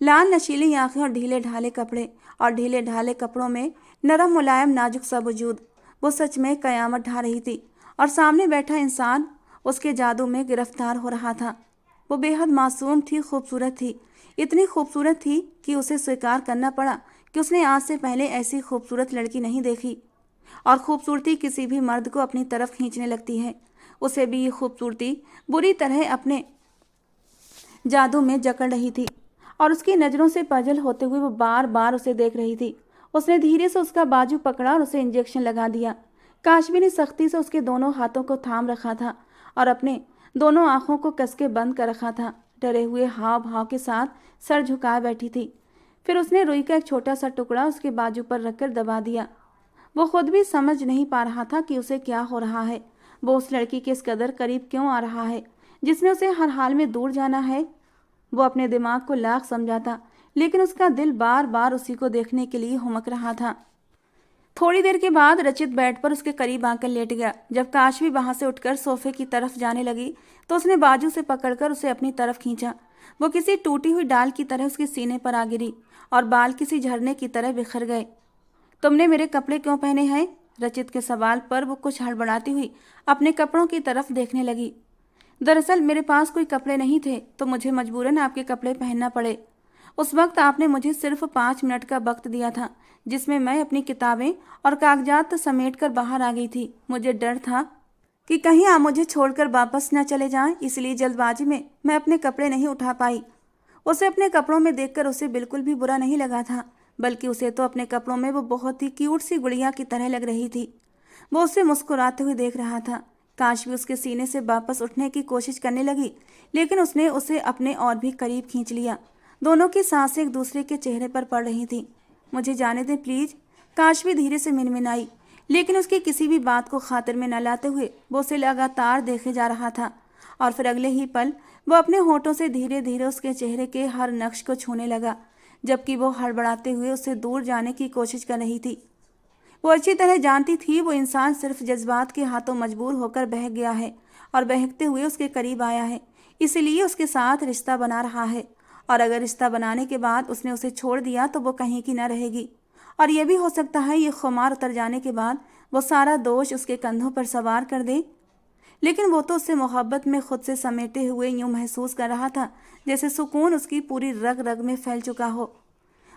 लाल नशीली आंखें और ढीले ढाले कपड़े, और ढीले ढाले कपड़ों में नरम मुलायम नाजुक सा वजूद। वो सच में कयामत ढा रही थी और सामने बैठा इंसान उसके जादू में गिरफ्तार हो रहा था। वो बेहद मासूम थी, खूबसूरत थी, इतनी खूबसूरत थी कि उसे स्वीकार करना पड़ा कि उसने आज से पहले ऐसी खूबसूरत लड़की नहीं देखी। और खूबसूरती किसी भी मर्द को अपनी तरफ खींचने लगती है। उसे भी ये खूबसूरती बुरी तरह अपने जादू में जकड़ रही थी और उसकी नज़रों से पजल होते हुए वो बार बार उसे देख रही थी। उसने धीरे से उसका बाजू पकड़ा और उसे इंजेक्शन लगा दिया। काशवी ने सख्ती से उसके दोनों हाथों को थाम रखा था और अपने दोनों आंखों को कसके बंद कर रखा था। डरे हुए हाव भाव के साथ सर झुकाए बैठी थी। फिर उसने रुई का एक छोटा सा टुकड़ा उसके बाजू पर रखकर दबा दिया। वो खुद भी समझ नहीं पा रहा था कि उसे क्या हो रहा है। वो उस लड़की के इस कदर करीब क्यों आ रहा है जिसने उसे हर हाल में दूर जाना है। वो अपने दिमाग को लाख समझाता, लेकिन उसका दिल बार बार उसी को देखने के लिए हुमक रहा था। थोड़ी देर के बाद रचित बेड पर उसके करीब आकर लेट गया। जब काशवी वहां से उठकर सोफे की तरफ जाने लगी तो उसने बाजू से पकड़कर उसे अपनी तरफ खींचा। वो किसी टूटी हुई डाल की तरह उसके सीने पर आ गिरी और बाल किसी झरने की तरह बिखर गए। तुमने मेरे कपड़े क्यों पहने हैं? रचित के सवाल पर वो कुछ हड़बड़ाती हुई अपने कपड़ों की तरफ देखने लगी। दरअसल मेरे पास कोई कपड़े नहीं थे तो मुझे मजबूरन आपके कपड़े पहनना पड़े। उस वक्त आपने मुझे सिर्फ 5 मिनट का वक्त दिया था जिसमें मैं अपनी किताबें और कागजात समेट कर बाहर आ गई थी। मुझे डर था कि कहीं आप मुझे छोड़कर वापस न चले जाएं, इसलिए जल्दबाजी में मैं अपने कपड़े नहीं उठा पाई। उसे अपने कपड़ों में देखकर उसे बिल्कुल भी बुरा नहीं लगा था, बल्कि उसे तो अपने कपड़ों में वो बहुत ही क्यूट सी गुड़िया की तरह लग रही थी। वो उसे मुस्कुराते हुए देख रहा था। काश भी उसके सीने से वापस उठने की कोशिश करने लगी, लेकिन उसने उसे अपने और भी करीब खींच लिया। दोनों की सांसें एक दूसरे के चेहरे पर पड़ रही थी। मुझे जाने दें प्लीज, काश भी धीरे से मिनमिनाई, लेकिन उसकी किसी भी बात को खातिर में न लाते हुए वो उसे लगातार देखे जा रहा था। और फिर अगले ही पल वो अपने होठों से धीरे धीरे उसके चेहरे के हर नक्श को छूने लगा, जबकि वो हड़बड़ाते हुए उससे दूर जाने की कोशिश कर रही थी। वो अच्छी तरह जानती थी वो इंसान सिर्फ जज्बात के हाथों मजबूर होकर बहक गया है और बहकते हुए उसके करीब आया है, इसलिए उसके साथ रिश्ता बना रहा है। और अगर रिश्ता बनाने के बाद उसने उसे छोड़ दिया तो वो कहीं की न रहेगी। और यह भी हो सकता है ये खुमार उतर जाने के बाद वो सारा दोष उसके कंधों पर सवार कर दे। लेकिन वो तो उससे मोहब्बत में खुद से समेटे हुए यूं महसूस कर रहा था जैसे सुकून उसकी पूरी रग रग में फैल चुका हो।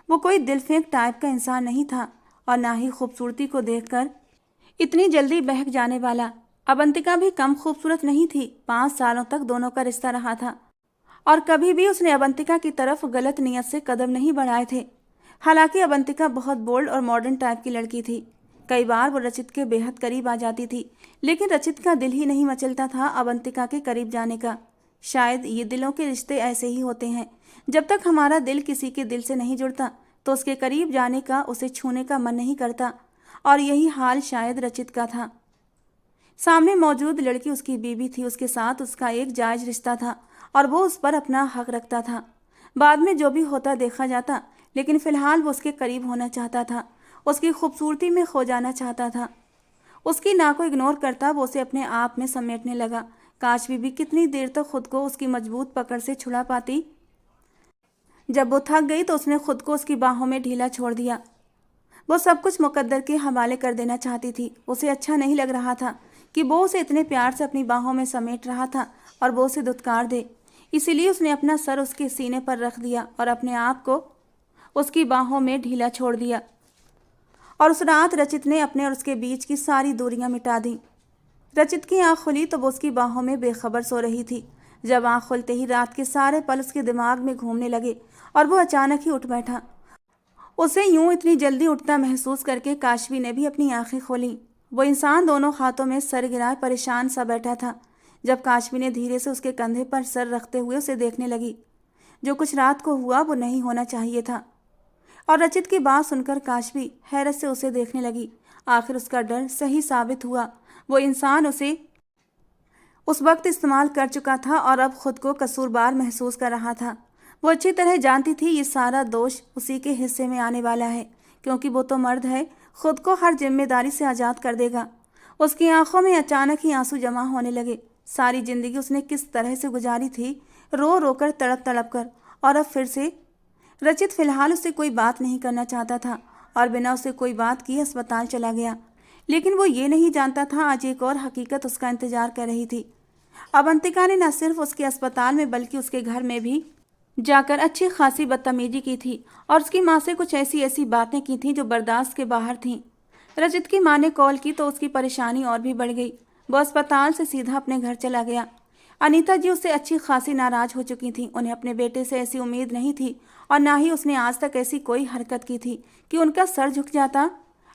वो कोई दिल फेंक टाइप का इंसान नहीं था और ना ही खूबसूरती को देखकर इतनी जल्दी बहक जाने वाला। अवंतिका भी कम खूबसूरत नहीं थी। 5 सालों तक दोनों का रिश्ता रहा था और कभी भी उसने अवंतिका की तरफ गलत नीयत से कदम नहीं बढ़ाए थे। हालांकि अवंतिका बहुत बोल्ड और मॉडर्न टाइप की लड़की थी। कई बार वो रचित के बेहद करीब आ जाती थी, लेकिन रचित का दिल ही नहीं मचलता था अवंतिका के करीब जाने का। शायद ये दिलों के रिश्ते ऐसे ही होते हैं, जब तक हमारा दिल किसी के दिल से नहीं जुड़ता तो उसके करीब जाने का, उसे छूने का मन नहीं करता। और यही हाल शायद रचित का था। सामने मौजूद लड़की उसकी बीवी थी, उसके साथ उसका एक जायज रिश्ता था और वो उस पर अपना हक रखता था। बाद में जो भी होता देखा जाता, लेकिन फिलहाल वो उसके करीब होना चाहता था, उसकी खूबसूरती में खो जाना चाहता था। उसकी ना को इग्नोर करता वो उसे अपने आप में समेटने लगा। काश बीबी कितनी देर तक खुद को उसकी मजबूत पकड़ से छुड़ा पाती। जब वो थक गई तो उसने खुद को उसकी बाहों में ढीला छोड़ दिया। वो सब कुछ मुकद्दर के हवाले कर देना चाहती थी। उसे अच्छा नहीं लग रहा था कि वो उसे इतने प्यार से अपनी बाहों में समेट रहा था और वो उसे दुत्कार दे। इसीलिए उसने अपना सर उसके सीने पर रख दिया और अपने आप को उसकी बाहों में ढीला छोड़ दिया। और उस रात रचित ने अपने और उसके बीच की सारी दूरियां मिटा दी। रचित की आंख खुली तो वो उसकी बाहों में बेखबर सो रही थी। जब आंख खुलते ही रात के सारे पल उसके दिमाग में घूमने लगे और वो अचानक ही उठ बैठा। उसे यूं इतनी जल्दी उठता महसूस करके काशवी ने भी अपनी आंखें खोली। वो इंसान दोनों हाथों में सर गिराए परेशान सा बैठा था। जब काशवी ने धीरे से उसके कंधे पर सर रखते हुए उसे देखने लगी, जो कुछ रात को हुआ वो नहीं होना चाहिए था। और रचित की बात सुनकर काशवी हैरत से उसे देखने लगी। आखिर उसका डर सही साबित हुआ। वो इंसान उसे उस वक्त इस्तेमाल कर चुका था और अब खुद को कसूरवार महसूस कर रहा था। वो अच्छी तरह जानती थी ये सारा दोष उसी के हिस्से में आने वाला है, क्योंकि वो तो मर्द है, खुद को हर जिम्मेदारी से आज़ाद कर देगा। उसकी आंखों में अचानक ही आंसू जमा होने लगे। सारी जिंदगी उसने किस तरह से गुजारी थी, रो रो कर, तड़प तड़प कर, और अब फिर से। रचित फिलहाल उससे कोई बात नहीं करना चाहता था और बिना उसे कोई बात किए अस्पताल चला गया। लेकिन वो ये नहीं जानता था आज एक और हकीकत उसका इंतजार कर रही थी। अवंतिका ने न सिर्फ उसके अस्पताल में बल्कि उसके घर में भी जाकर अच्छी खासी बदतमीजी की थी और उसकी माँ से कुछ ऐसी ऐसी बातें की थी जो बर्दाश्त के बाहर थीं। रचित की माँ ने कॉल की तो उसकी परेशानी और भी बढ़ गई। वो अस्पताल से सीधा अपने घर चला गया। अनीता जी उससे अच्छी खासी नाराज हो चुकी थी। उन्हें अपने बेटे से ऐसी उम्मीद नहीं थी और ना ही उसने आज तक ऐसी कोई हरकत की थी कि उनका सर झुक जाता।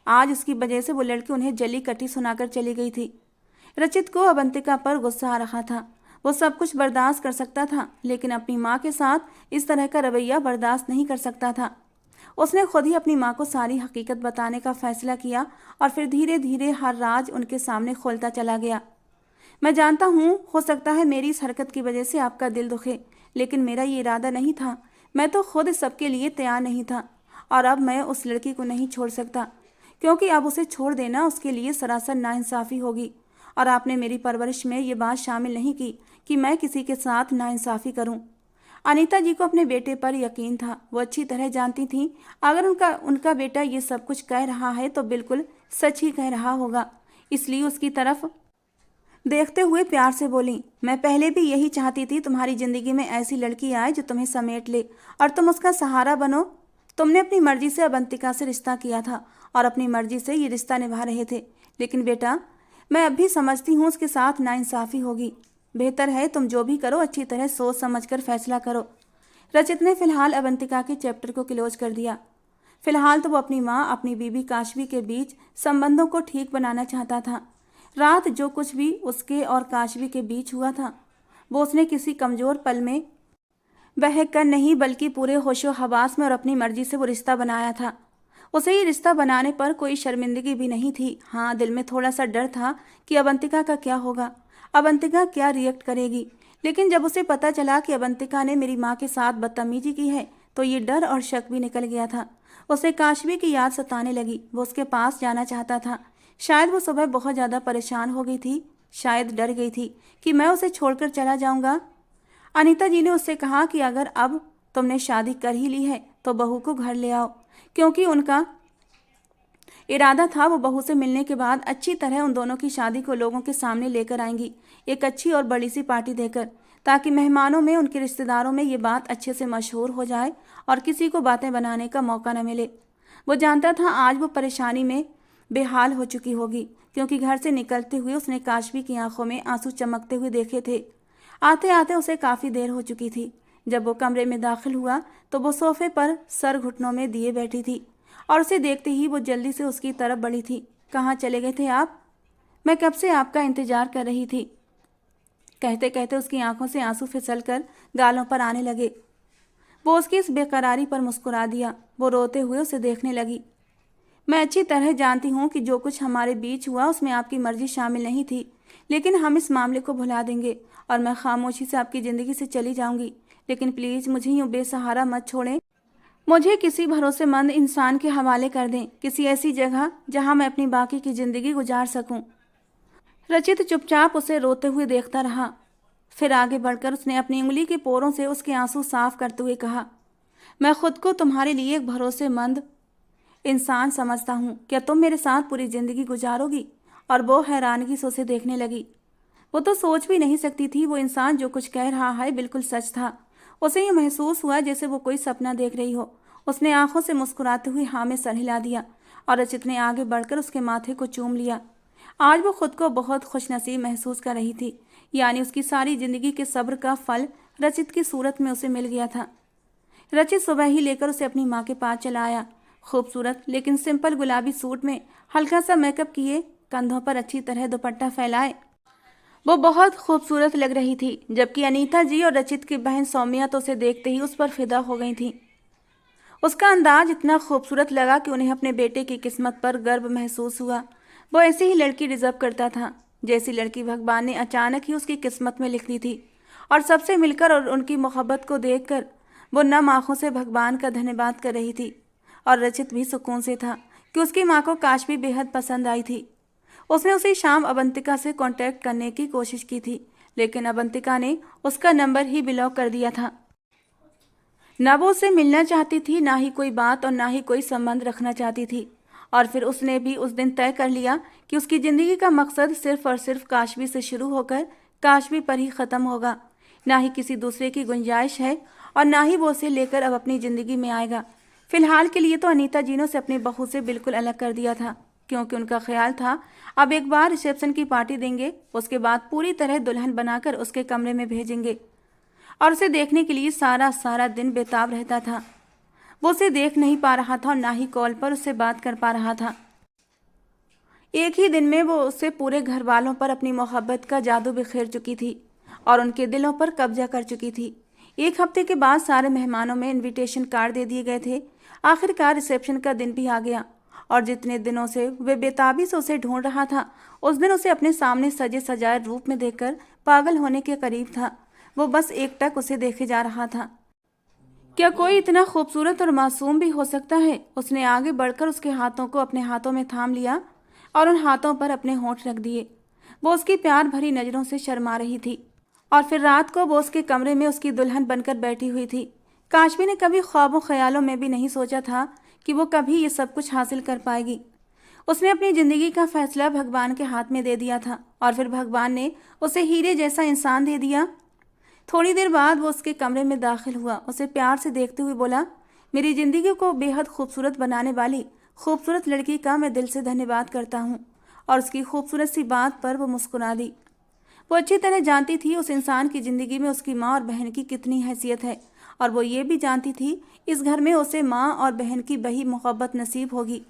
आज उसकी वजह से वो लड़की उन्हें जली कटी सुनाकर चली गई थी। रचित को अवंतिका पर गुस्सा आ रहा था। वो सब कुछ बर्दाश्त कर सकता था, लेकिन अपनी माँ के साथ इस तरह का रवैया बर्दाश्त नहीं कर सकता था। उसने खुद ही अपनी माँ को सारी हकीकत बताने का फैसला किया और फिर धीरे धीरे हर राज उनके सामने खोलता चला गया। मैं जानता हूँ हो सकता है मेरी इस हरकत की वजह से आपका दिल दुखे, लेकिन मेरा ये इरादा नहीं था। मैं तो खुद इस सब के लिए तैयार नहीं था और अब मैं उस लड़की को नहीं छोड़ सकता, क्योंकि अब उसे छोड़ देना उसके लिए सरासर नाइंसाफ़ी होगी। और आपने मेरी परवरिश में ये बात शामिल नहीं की कि मैं किसी के साथ नाइंसाफ़ी करूं। अनीता जी को अपने बेटे पर यकीन था। वो अच्छी तरह जानती थीं अगर उनका बेटा ये सब कुछ कह रहा है तो बिल्कुल सच ही कह रहा होगा। इसलिए उसकी तरफ देखते हुए प्यार से बोली, मैं पहले भी यही चाहती थी तुम्हारी जिंदगी में ऐसी लड़की आए जो तुम्हें समेट ले और तुम उसका सहारा बनो। तुमने अपनी मर्जी से अवंतिका से रिश्ता किया था और अपनी मर्जी से ये रिश्ता निभा रहे थे, लेकिन बेटा मैं अब भी समझती हूँ उसके साथ नाइंसाफ़ी होगी। बेहतर है तुम जो भी करो अच्छी तरह सोच समझ कर फैसला करो। रचित ने फिलहाल अवंतिका के चैप्टर को क्लोज कर दिया। फिलहाल तो वो अपनी माँ अपनी बीबी काशवी के बीच संबंधों को ठीक बनाना चाहता था। रात जो कुछ भी उसके और काशवी के बीच हुआ था वो उसने किसी कमज़ोर पल में बहक कर नहीं बल्कि पूरे होशो हवास में और अपनी मर्जी से वो रिश्ता बनाया था। उसे ये रिश्ता बनाने पर कोई शर्मिंदगी भी नहीं थी। हाँ, दिल में थोड़ा सा डर था कि अवंतिका का क्या होगा, अवंतिका क्या रिएक्ट करेगी। लेकिन जब उसे पता चला कि अवंतिका ने मेरी माँ के साथ बदतमीजी की है तो ये डर और शक भी निकल गया था। उसे काशवी की याद सताने लगी। वो उसके पास जाना चाहता था। शायद वो सुबह बहुत ज़्यादा परेशान हो गई थी, शायद डर गई थी कि मैं उसे छोड़कर चला जाऊंगा। अनीता जी ने उससे कहा कि अगर अब तुमने शादी कर ही ली है तो बहू को घर ले आओ, क्योंकि उनका इरादा था वो बहू से मिलने के बाद अच्छी तरह उन दोनों की शादी को लोगों के सामने लेकर आएंगी, एक अच्छी और बड़ी सी पार्टी देकर, ताकि मेहमानों में उनके रिश्तेदारों में ये बात अच्छे से मशहूर हो जाए और किसी को बातें बनाने का मौका न मिले। वो जानता था आज वो परेशानी में बेहाल हो चुकी होगी, क्योंकि घर से निकलते हुए उसने काशवी की आंखों में आंसू चमकते हुए देखे थे। आते आते उसे काफ़ी देर हो चुकी थी। जब वो कमरे में दाखिल हुआ तो वो सोफे पर सर घुटनों में दिए बैठी थी और उसे देखते ही वो जल्दी से उसकी तरफ बढ़ी थी। कहाँ चले गए थे आप? मैं कब से आपका इंतजार कर रही थी। कहते कहते उसकी आंखों से आंसू फिसलकर गालों पर आने लगे। वो उसकी इस बेकरारी पर मुस्कुरा दिया। वो रोते हुए उसे देखने लगी। मैं अच्छी तरह जानती हूँ कि जो कुछ हमारे बीच हुआ उसमें आपकी मर्जी शामिल नहीं थी, लेकिन हम इस मामले को भुला देंगे और मैं खामोशी से आपकी ज़िंदगी से चली जाऊंगी। लेकिन प्लीज़ मुझे यूँ बेसहारा मत छोड़ें। मुझे किसी भरोसेमंद इंसान के हवाले कर दें, किसी ऐसी जगह जहाँ मैं अपनी बाकी की ज़िंदगी गुजार सकूँ। रचित चुपचाप उसे रोते हुए देखता रहा। फिर आगे बढ़कर उसने अपनी उंगली के पोरों से उसके आंसू साफ करते हुए कहा, मैं खुद को तुम्हारे लिए एक भरोसेमंद इंसान समझता हूँ। क्या तुम मेरे साथ पूरी ज़िंदगी गुजारोगी? और वो हैरानगी से उसे देखने लगी। वो तो सोच भी नहीं सकती थी वो इंसान जो कुछ कह रहा है बिल्कुल सच था। उसे ये महसूस हुआ जैसे वो कोई सपना देख रही हो। उसने आंखों से मुस्कुराते हुए हाँ में सर हिला दिया और रचित ने आगे बढ़कर उसके माथे को चूम लिया। आज वो खुद को बहुत खुशनसीब महसूस कर रही थी, यानी उसकी सारी जिंदगी के सब्र का फल रचित की सूरत में उसे मिल गया था। रचित सुबह ही लेकर उसे अपनी माँ के पास चला आया। खूबसूरत लेकिन सिंपल गुलाबी सूट में हल्का सा मेकअप किए, कंधों पर अच्छी तरह दुपट्टा फैलाए वो बहुत खूबसूरत लग रही थी। जबकि अनीता जी और रचित की बहन सौम्या तो उसे देखते ही उस पर फिदा हो गई थी। उसका अंदाज इतना खूबसूरत लगा कि उन्हें अपने बेटे की किस्मत पर गर्व महसूस हुआ। वो ऐसी ही लड़की डिजर्व करता था, जैसी लड़की भगवान ने अचानक ही उसकी किस्मत में लिख दी थी। और सबसे मिलकर और उनकी मोहब्बत को देखकर वो नम आंखों से भगवान का धन्यवाद कर रही थी। और रचित भी सुकून से था कि उसकी माँ को काशवी बेहद पसंद आई थी। उसने उसी शाम अवंतिका से कांटेक्ट करने की कोशिश की थी, लेकिन अवंतिका ने उसका नंबर ही ब्लॉक कर दिया था। न वो उससे मिलना चाहती थी, ना ही कोई बात और ना ही कोई संबंध रखना चाहती थी। और फिर उसने भी उस दिन तय कर लिया कि उसकी ज़िंदगी का मकसद सिर्फ और सिर्फ काशवी से शुरू होकर काशवी पर ही ख़त्म होगा। ना ही किसी दूसरे की गुंजाइश है और ना ही वो उसे लेकर अब अपनी ज़िंदगी में आएगा। फिलहाल के लिए तो अनीता जी ने उसे अपनी बहू से बिल्कुल अलग कर दिया था, क्योंकि उनका ख्याल था अब एक बार रिसेप्शन की पार्टी देंगे, उसके बाद पूरी तरह दुल्हन बनाकर उसके कमरे में भेजेंगे और उसे देखने के लिए सारा सारा दिन बेताब रहता था। वो उसे देख नहीं पा रहा था और ना ही कॉल पर उससे बात कर पा रहा था। एक ही दिन में वो उससे पूरे घर वालों पर अपनी मोहब्बत का जादू बिखेर चुकी थी और उनके दिलों पर कब्जा कर चुकी थी। एक हफ्ते के बाद सारे मेहमानों में इनविटेशन कार्ड दे दिए गए थे। आखिरकार रिसेप्शन का दिन भी आ गया और जितने दिनों से वे बेताबी से उसे ढूंढ रहा था, उस दिन उसे अपने सामने सजे सजाए रूप में देखकर पागल होने के करीब था। वो बस एकटक उसे देखे जा रहा था। क्या कोई इतना खूबसूरत और मासूम भी हो सकता है? उसने आगे बढ़कर उसके हाथों को अपने हाथों में थाम लिया और उन हाथों पर अपने होंठ रख दिए। वो उसकी प्यार भरी नज़रों से शर्मा रही थी और फिर रात को वो उसके कमरे में उसकी दुल्हन बनकर बैठी हुई थी। काशवी ने कभी ख्वाबों ख्यालों में भी नहीं सोचा था कि वो कभी ये सब कुछ हासिल कर पाएगी। उसने अपनी जिंदगी का फैसला भगवान के हाथ में दे दिया था और फिर भगवान ने उसे हीरे जैसा इंसान दे दिया। थोड़ी देर बाद वो उसके कमरे में दाखिल हुआ, उसे प्यार से देखते हुए बोला, मेरी जिंदगी को बेहद खूबसूरत बनाने वाली खूबसूरत लड़की का मैं दिल से धन्यवाद करता हूँ। और उसकी खूबसूरत सी बात पर वो मुस्कुरा दी। वो अच्छी तरह जानती थी उस इंसान की ज़िंदगी में उसकी माँ और बहन की कितनी हैसियत है, और वो ये भी जानती थी इस घर में उसे माँ और बहन की बही मोहब्बत नसीब होगी,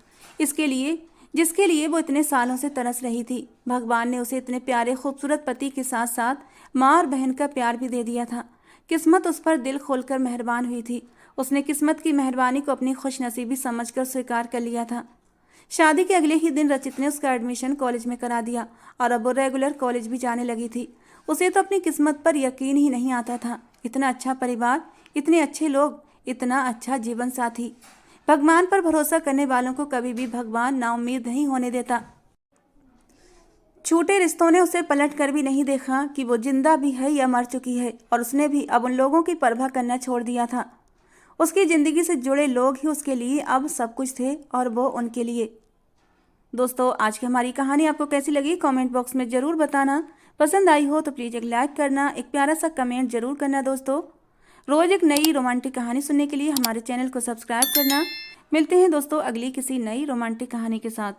इसके लिए जिसके लिए वो इतने सालों से तरस रही थी। भगवान ने उसे इतने प्यारे खूबसूरत पति के साथ साथ माँ और बहन का प्यार भी दे दिया था। किस्मत उस पर दिल खोलकर मेहरबान हुई थी। उसने किस्मत की मेहरबानी को अपनी खुशनसीबी समझकर स्वीकार कर लिया था। शादी के अगले ही दिन रचित ने उसका एडमिशन कॉलेज में करा दिया और अब वो रेगुलर कॉलेज भी जाने लगी थी। उसे तो अपनी किस्मत पर यकीन ही नहीं आता था। इतना अच्छा परिवार, इतने अच्छे लोग, इतना अच्छा जीवन साथी। भगवान पर भरोसा करने वालों को कभी भी भगवान नाउम्मीद नहीं होने देता। छूटे रिश्तों ने उसे पलट कर भी नहीं देखा कि वो जिंदा भी है या मर चुकी है, और उसने भी अब उन लोगों की परवाह करना छोड़ दिया था। उसकी ज़िंदगी से जुड़े लोग ही उसके लिए अब सब कुछ थे और वो उनके लिए। दोस्तों, आज की हमारी कहानी आपको कैसी लगी कमेंट बॉक्स में ज़रूर बताना। पसंद आई हो तो प्लीज़ एक लाइक करना, एक प्यारा सा कमेंट ज़रूर करना। दोस्तों, रोज़ एक नई रोमांटिक कहानी सुनने के लिए हमारे चैनल को सब्सक्राइब करना। मिलते हैं दोस्तों अगली किसी नई रोमांटिक कहानी के साथ।